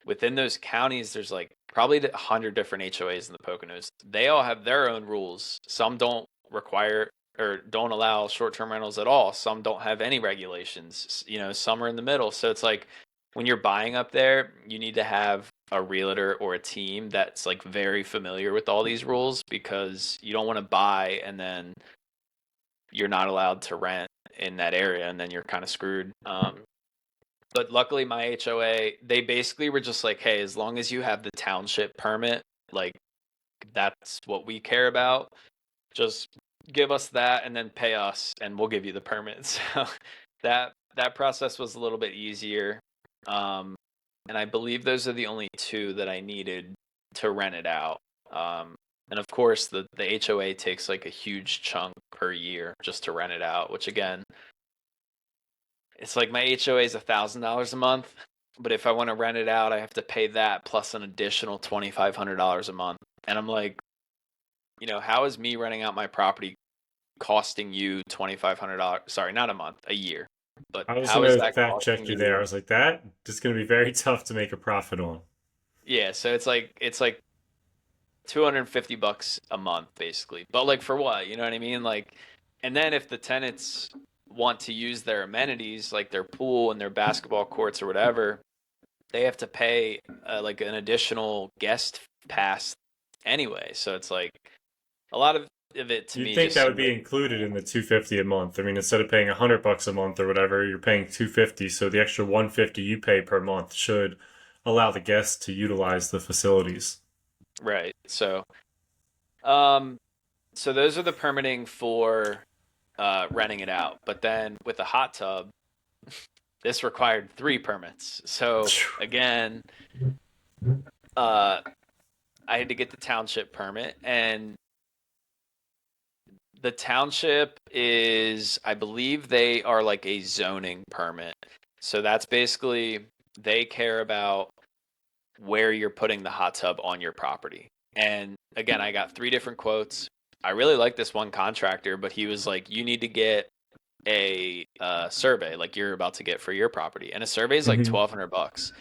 Within those counties, there's like probably 100 different HOAs in the Poconos. They all have their own rules. Some don't require or don't allow short-term rentals at all. Some don't have any regulations. Some are in the middle. So it's like when you're buying up there, you need to have a realtor or a team that's like very familiar with all these rules, because you don't want to buy and then you're not allowed to rent in that area, and then you're kind of screwed. But luckily, my HOA, they basically were just like, hey, as long as you have the township permit, like that's what we care about. Just give us that and then pay us, and we'll give you the permit. So that process was a little bit easier. Um, and I believe those are the only two that I needed to rent it out. And of course, the HOA takes like a huge chunk per year just to rent it out, which again, it's like my HOA is $1,000 a month, but if I want to rent it out, I have to pay that plus an additional $2,500 a month. And I'm like, how is me renting out my property costing you $2,500? Sorry, not a month, a year. But I was how is gonna that fact costing check you there. I you? was like, that just gonna be very tough to make a profit on. Yeah, so it's like $250 a month basically. But like for what? You know what I mean? Like, and then if the tenants want to use their amenities like their pool and their basketball courts or whatever, they have to pay like an additional guest pass anyway. So it's like a lot of it to You'd me think just that would seemed be like, included in the 250 a month. I mean, instead of paying $100 a month or whatever, you're paying 250. So the extra 150 you pay per month should allow the guests to utilize the facilities. right. Um, so those are the permitting for renting it out. But then with the hot tub, this required 3 permits. So again, uh, I had to get the township permit, and the township is, I believe they are like a zoning permit. So that's basically they care about where you're putting the hot tub on your property. And again, I got 3 different quotes. I really like this one contractor, but he was like, you need to get a survey like you're about to get for your property. And a survey is like Hmm. $1,200.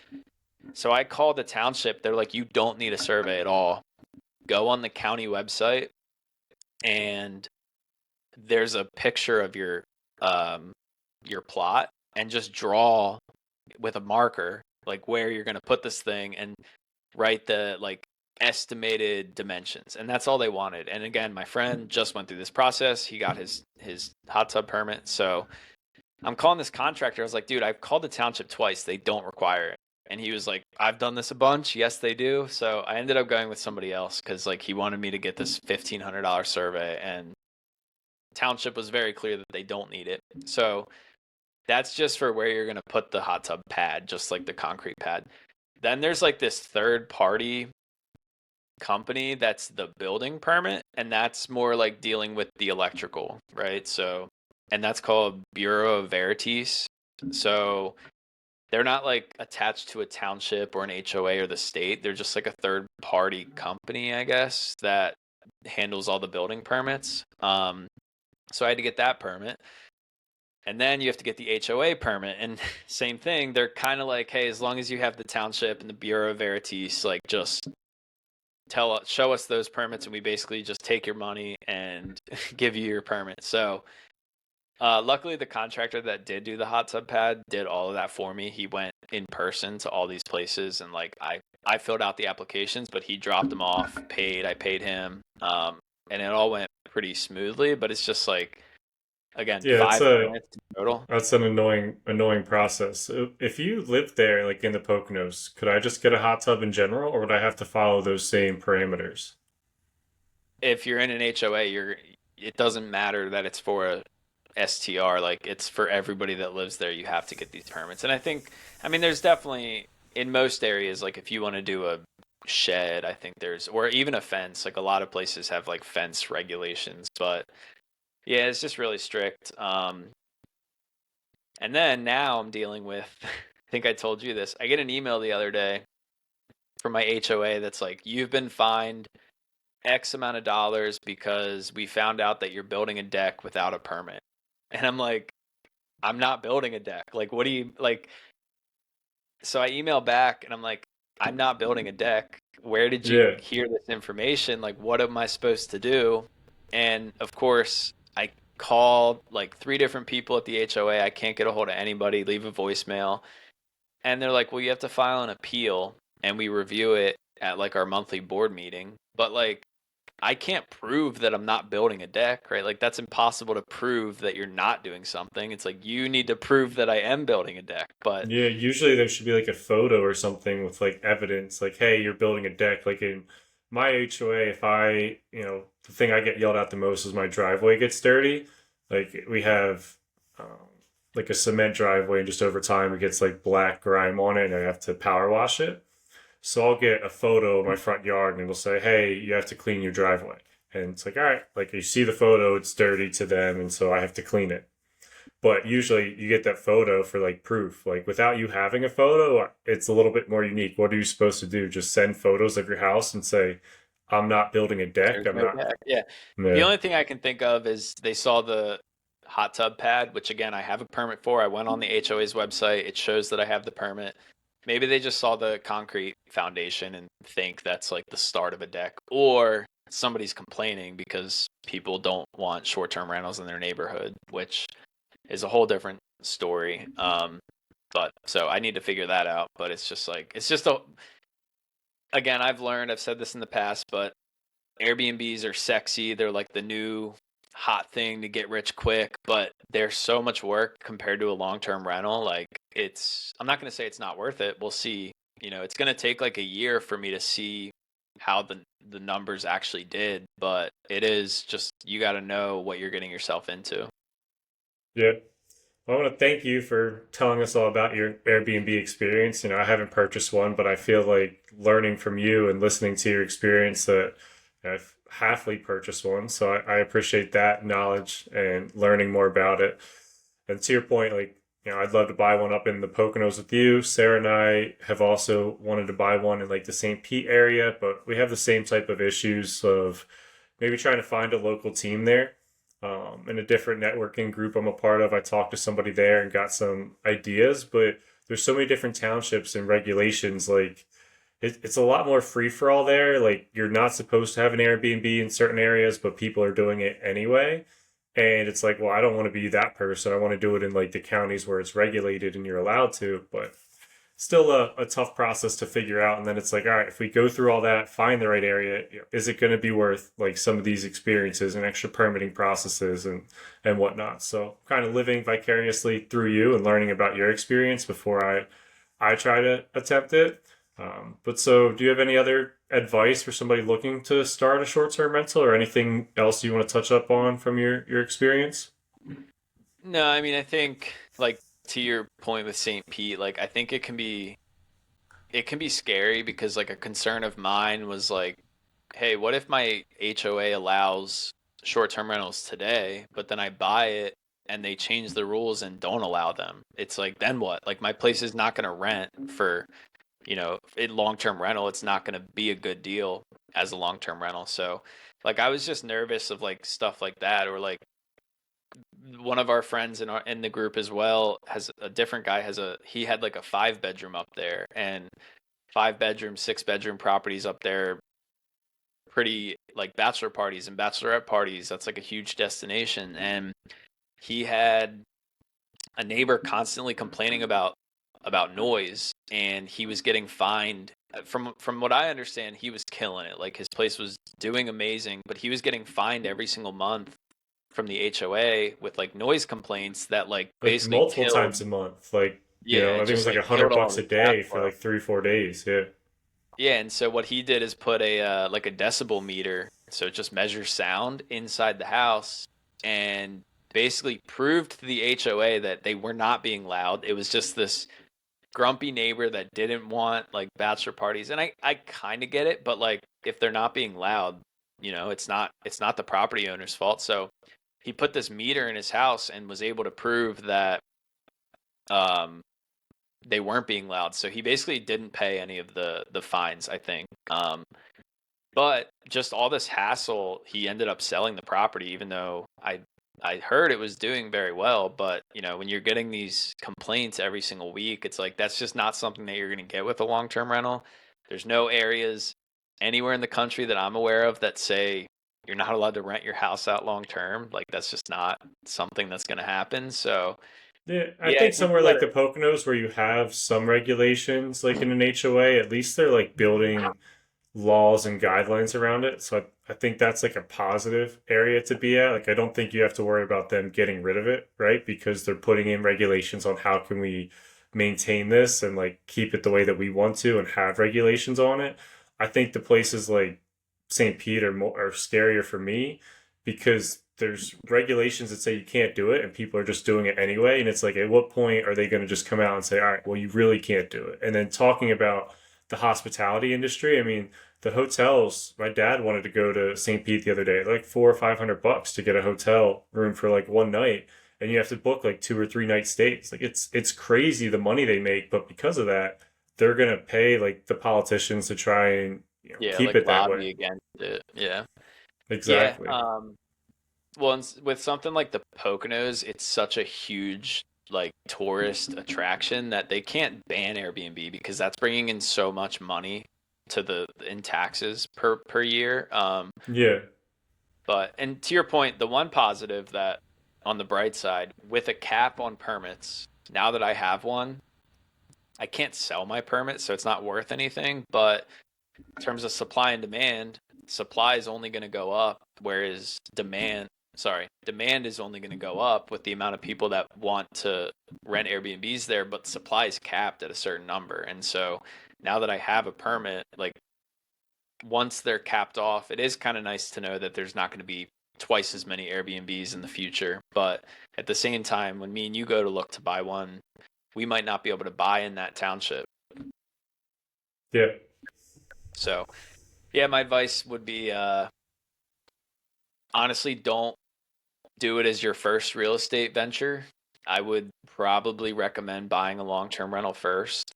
So I called the township. They're like, you don't need a survey at all. Go on the county website, and there's a picture of your plot, and just draw with a marker like where you're going to put this thing, and write the like estimated dimensions, and that's all they wanted. And again, my friend just went through this process. He got his hot tub permit. So I'm calling this contractor. I was like, dude, I've called the township twice. They don't require it. And he was like, I've done this a bunch. Yes, they do. So I ended up going with somebody else because like he wanted me to get this $1,500 survey, and township was very clear that they don't need it. So that's just for where you're going to put the hot tub pad, just like the concrete pad. Then there's like this third party company that's the building permit, and that's more like dealing with the electrical, right? So, and that's called Bureau Veritas. So they're not like attached to a township or an HOA or the state. They're just like a third party company, I guess, that handles all the building permits. So I had to get that permit. And then you have to get the HOA permit. And same thing, they're kind of like, hey, as long as you have the township and the Bureau Veritas, like just show us those permits, and we basically just take your money and give you your permit. So luckily the contractor that did do the hot tub pad did all of that for me. He went in person to all these places, and like I filled out the applications, but he dropped them off, I paid him, and it all went pretty smoothly. But it's just like, again, Yeah, 5 minutes total. that's an annoying process. So if you live there, like in the Poconos, could I just get a hot tub in general, or would I have to follow those same parameters? If you're in an HOA, it doesn't matter that it's for a STR. Like it's for everybody that lives there. You have to get these permits. And I mean, there's definitely in most areas, like if you want to do a shed, I think or even a fence. Like a lot of places have like fence regulations, but yeah, it's just really strict. And then now I'm dealing with, I think I told you this. I get an email the other day from my HOA that's like, you've been fined X amount of dollars because we found out that you're building a deck without a permit. And I'm like, I'm not building a deck. Like, what do you like? So I email back and I'm like, I'm not building a deck. Where did you Yeah, hear this information? Like, what am I supposed to do? And of course, I called like three different people at the HOA. I can't get a hold of anybody, leave a voicemail. And they're like, well, you have to file an appeal and we review it at like our monthly board meeting. But like, I can't prove that I'm not building a deck, right? Like that's impossible to prove that you're not doing something. It's like you need to prove that I am building a deck. But yeah. Usually there should be like a photo or something with like evidence, like, hey, you're building a deck. Like in my HOA, if the thing I get yelled at the most is my driveway gets dirty. Like we have like a cement driveway, and just over time it gets like black grime on it, and I have to power wash it. So I'll get a photo of my front yard, and it'll say, "Hey, you have to clean your driveway." And it's like, all right, like you see the photo, it's dirty to them, and so I have to clean it. But usually you get that photo for like proof. Like without you having a photo, it's a little bit more unique. What are you supposed to do? Just send photos of your house and say, "I'm not building a deck. there's I'm no not." deck. Yeah. The Yeah, only thing I can think of is they saw the hot tub pad, which again, I have a permit for. I went on the HOA's website. It shows that I have the permit. Maybe they just saw the concrete foundation and think that's like the start of a deck, or somebody's complaining because people don't want short-term rentals in their neighborhood, which is a whole different story. But so I need to figure that out. But it's just like again, I've said this in the past, but Airbnbs are sexy. They're like the new hot thing to get rich quick, but they're so much work compared to a long-term rental. Like I'm not going to say it's not worth it. We'll see. It's going to take like a year for me to see how the numbers actually did, but it is just, you got to know what you're getting yourself into. yeah. I want to thank you for telling us all about your Airbnb experience. I haven't purchased one, but I feel like learning from you and listening to your experience that I've halfly purchased one. So I appreciate that knowledge and learning more about it. And to your point, like, I'd love to buy one up in the Poconos with you. Sarah and I have also wanted to buy one in like the St. Pete area, but we have the same type of issues of maybe trying to find a local team there. In a different networking group I'm a part of, I talked to somebody there and got some ideas, but there's so many different townships and regulations. Like it's a lot more free for all there. Like you're not supposed to have an Airbnb in certain areas, but people are doing it anyway. And it's like, well, I don't want to be that person. I want to do it in like the counties where it's regulated and you're allowed to. But still a tough process to figure out. And then it's like, all right, if we go through all that, find the right area, is it going to be worth like some of these experiences and extra permitting processes and whatnot? So kind of living vicariously through you and learning about your experience before I try to attempt it. But so, do you have any other advice for somebody looking to start a short-term rental, or anything else you want to touch up on from your experience? No, I mean, I think like to your point with St. Pete, like I think it can be scary because like a concern of mine was like, hey, what if my HOA allows short-term rentals today, but then I buy it and they change the rules and don't allow them? It's like then what? Like my place is not going to rent for, in long-term rental, it's not going to be a good deal as a long-term rental. So, like I was just nervous of like stuff like that, or like one of our friends in the group as well has a different guy has a he had like a 5 bedroom up there, and 5 bedroom, 6 bedroom properties up there, pretty like bachelor parties and bachelorette parties. That's like a huge destination. And he had a neighbor constantly complaining about noise, and he was getting fined. From what I understand, he was killing it. Like his place was doing amazing, but he was getting fined every single month from the HOA with like noise complaints that like Like basically multiple killed. times a month, like Yeah, I it think it was just like like a hundred killed all bucks of a his cash day for flow. like 3 4 days. Yeah, Yeah, and so what he did is put a like a decibel meter, so it just measures sound inside the house, and basically proved to the HOA that they were not being loud. It was just this grumpy neighbor that didn't want like bachelor parties. And I kind of get it, but like if they're not being loud, it's not the property owner's fault. So he put this meter in his house and was able to prove that um they weren't being loud. So he basically didn't pay any of the fines, I think. But just all this hassle, he ended up selling the property, even though I heard it was doing very well. But when you're getting these complaints every single week, it's like that's just not something that you're going to get with a long-term rental. There's no areas anywhere in the country that I'm aware of that say you're not allowed to rent your house out long term. Like that's just not something that's going to happen. So yeah. I yeah, I think think somewhere you like gotta. the Poconos, where you have some regulations, like in an HOA, at least they're like building laws and guidelines around it. So I think that's like a positive area to be at. Like I don't think you have to worry about them getting rid of it, right? Because they're putting in regulations on how can we maintain this and like keep it the way that we want to and have regulations on it. I think the places like St. Pete are scarier for me because there's regulations that say you can't do it and people are just doing it anyway. And it's like, at what point are they going to just come out and say, all right, well, you really can't do it? And then talking about the hospitality industry, I mean, the hotels, my dad wanted to go to St. Pete the other day, like 400 or 500 bucks to get a hotel room for like one night. And you have to book like 2 or 3 night stays. Like it's crazy the money they make, but because of that, they're gonna pay like the politicians to try and Yeah, keep like it that way. lobby against it. Yeah. Yeah. Exactly. Well, with something like the Poconos, it's such a huge like tourist attraction that they can't ban Airbnb because that's bringing in so much money to the in taxes per year. Yeah. But and to your point, the one positive that on the bright side, with a cap on permits, now that I have one, I can't sell my permit, so it's not worth anything. But in terms of supply and demand, supply is only going to go up, whereas demand is only going to go up with the amount of people that want to rent Airbnbs there, but supply is capped at a certain number. And so now that I have a permit, like once they're capped off, it is kind of nice to know that there's not going to be twice as many Airbnbs in the future. But at the same time, when me and you go to look to buy one, we might not be able to buy in that township. Yeah. So, yeah, my advice would be honestly, don't do it as your first real estate venture. I would probably recommend buying a long-term rental first.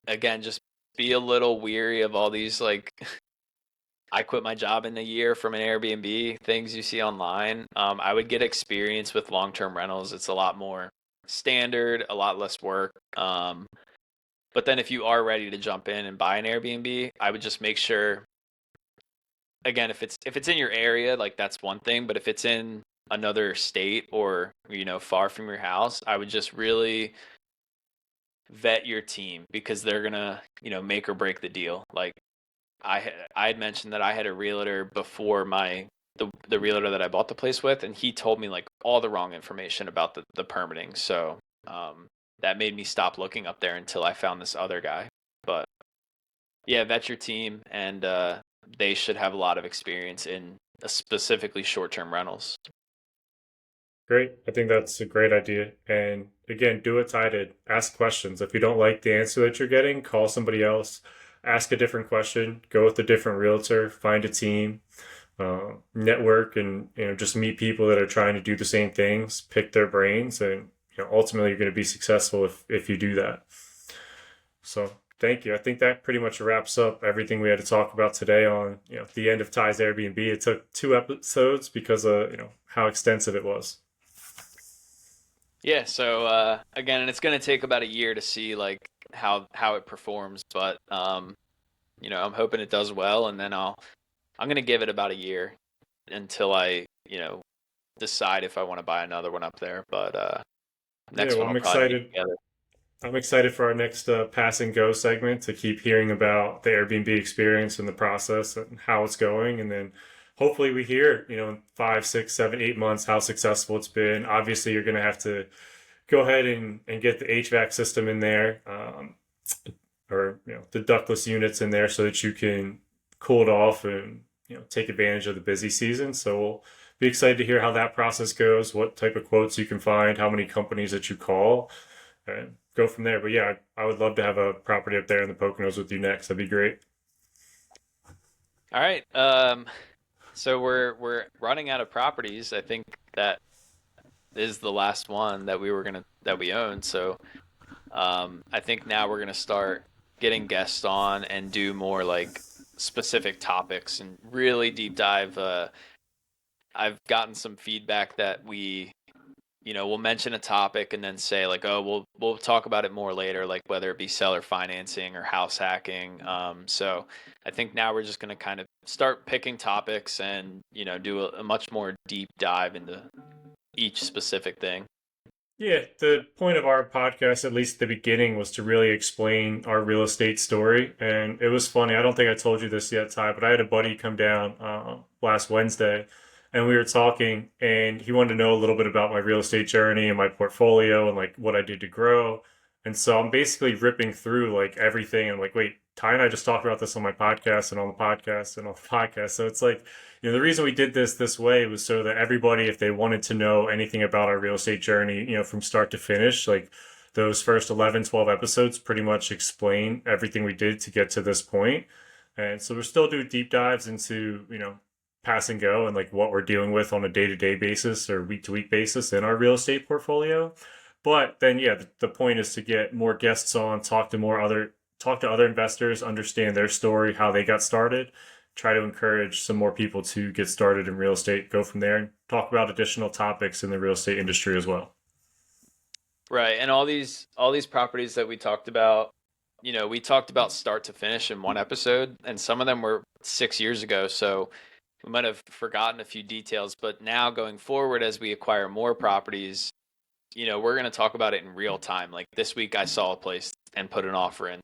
Again, just be a little weary of all these like I quit my job in a year from an Airbnb things you see online. I would get experience with long-term rentals. It's a lot more standard, a lot less work. But then if you are ready to jump in and buy an Airbnb, I would just make sure again if it's in your area, like that's one thing, but if it's in another state or far from your house, I would just really vet your team because they're gonna, make or break the deal. Like I had mentioned that I had a realtor before the realtor that I bought the place with, and he told me like all the wrong information about the permitting. So that made me stop looking up there until I found this other guy. But yeah, vet your team, and they should have a lot of experience in specifically short-term rentals. Great. I think that's a great idea. And again, do what Ty did. Ask questions. If you don't like the answer that you're getting, call somebody else, ask a different question, go with a different realtor, find a team, network, and just meet people that are trying to do the same things, pick their brains, and ultimately you're going to be successful if you do that. So thank you. I think that pretty much wraps up everything we had to talk about today on the end of Ty's Airbnb. It took 2 episodes because of how extensive it was. Yeah, so again, and it's going to take about a year to see like how it performs, but I'm hoping it does well, and then I'm going to give it about a year until I decide if I want to buy another one up there. But Yeah, next well, one will I'm probably be excited. together. I'm excited for our next pass and go segment to keep hearing about the Airbnb experience and the process and how it's going. And then hopefully we hear, in 5, 6, 7, 8 months how successful it's been. Obviously, you're going to have to go ahead and get the HVAC system in there, or the ductless units in there so that you can cool it off and take advantage of the busy season. So we'll be excited to hear how that process goes, what type of quotes you can find, how many companies that you call, and go from there. But yeah, I would love to have a property up there in the Poconos with you next. That'd be great. All right. So we're running out of properties. I think that is the last one that we own. So I think now we're gonna start getting guests on and do more like specific topics and really deep dive. I've gotten some feedback that we'll mention a topic and then say like, oh, we'll talk about it more later, like whether it be seller financing or house hacking. So I think now we're just gonna kind of start picking topics and do a much more deep dive into each specific thing. Yeah, the point of our podcast, at least at the beginning, was to really explain our real estate story. And it was funny. I don't think I told you this yet, Ty, but I had a buddy come down last Wednesday and we were talking, and he wanted to know a little bit about my real estate journey and my portfolio and like what I did to grow. And so I'm basically ripping through like everything. And like, wait, Ty and I just talked about this on my podcast and on the podcast and on the podcast. So it's like, the reason we did this way was so that everybody, if they wanted to know anything about our real estate journey, from start to finish, like those first 11, 12 episodes pretty much explain everything we did to get to this point. And so we're still doing deep dives into, pass and go and like what we're dealing with on a day-to-day basis or week-to-week basis in our real estate portfolio. But then, yeah, the point is to get more guests on, talk to other investors, understand their story, how they got started, try to encourage some more people to get started in real estate, go from there, and talk about additional topics in the real estate industry as well. Right. And all these properties that we talked about, we talked about start to finish in one episode, and some of them were 6 years ago, so we might have forgotten a few details, but now going forward as we acquire more properties, we're going to talk about it in real time. Like this week I saw a place and put an offer in.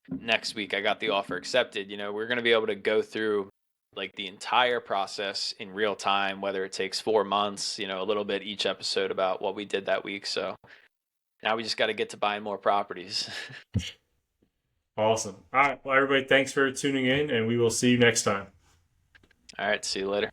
Next week I got the offer accepted. We're going to be able to go through like the entire process in real time, whether it takes 4 months, a little bit each episode about what we did that week. So now we just got to get to buying more properties. Awesome. All right. Well, everybody, thanks for tuning in, and we will see you next time. All right, see you later.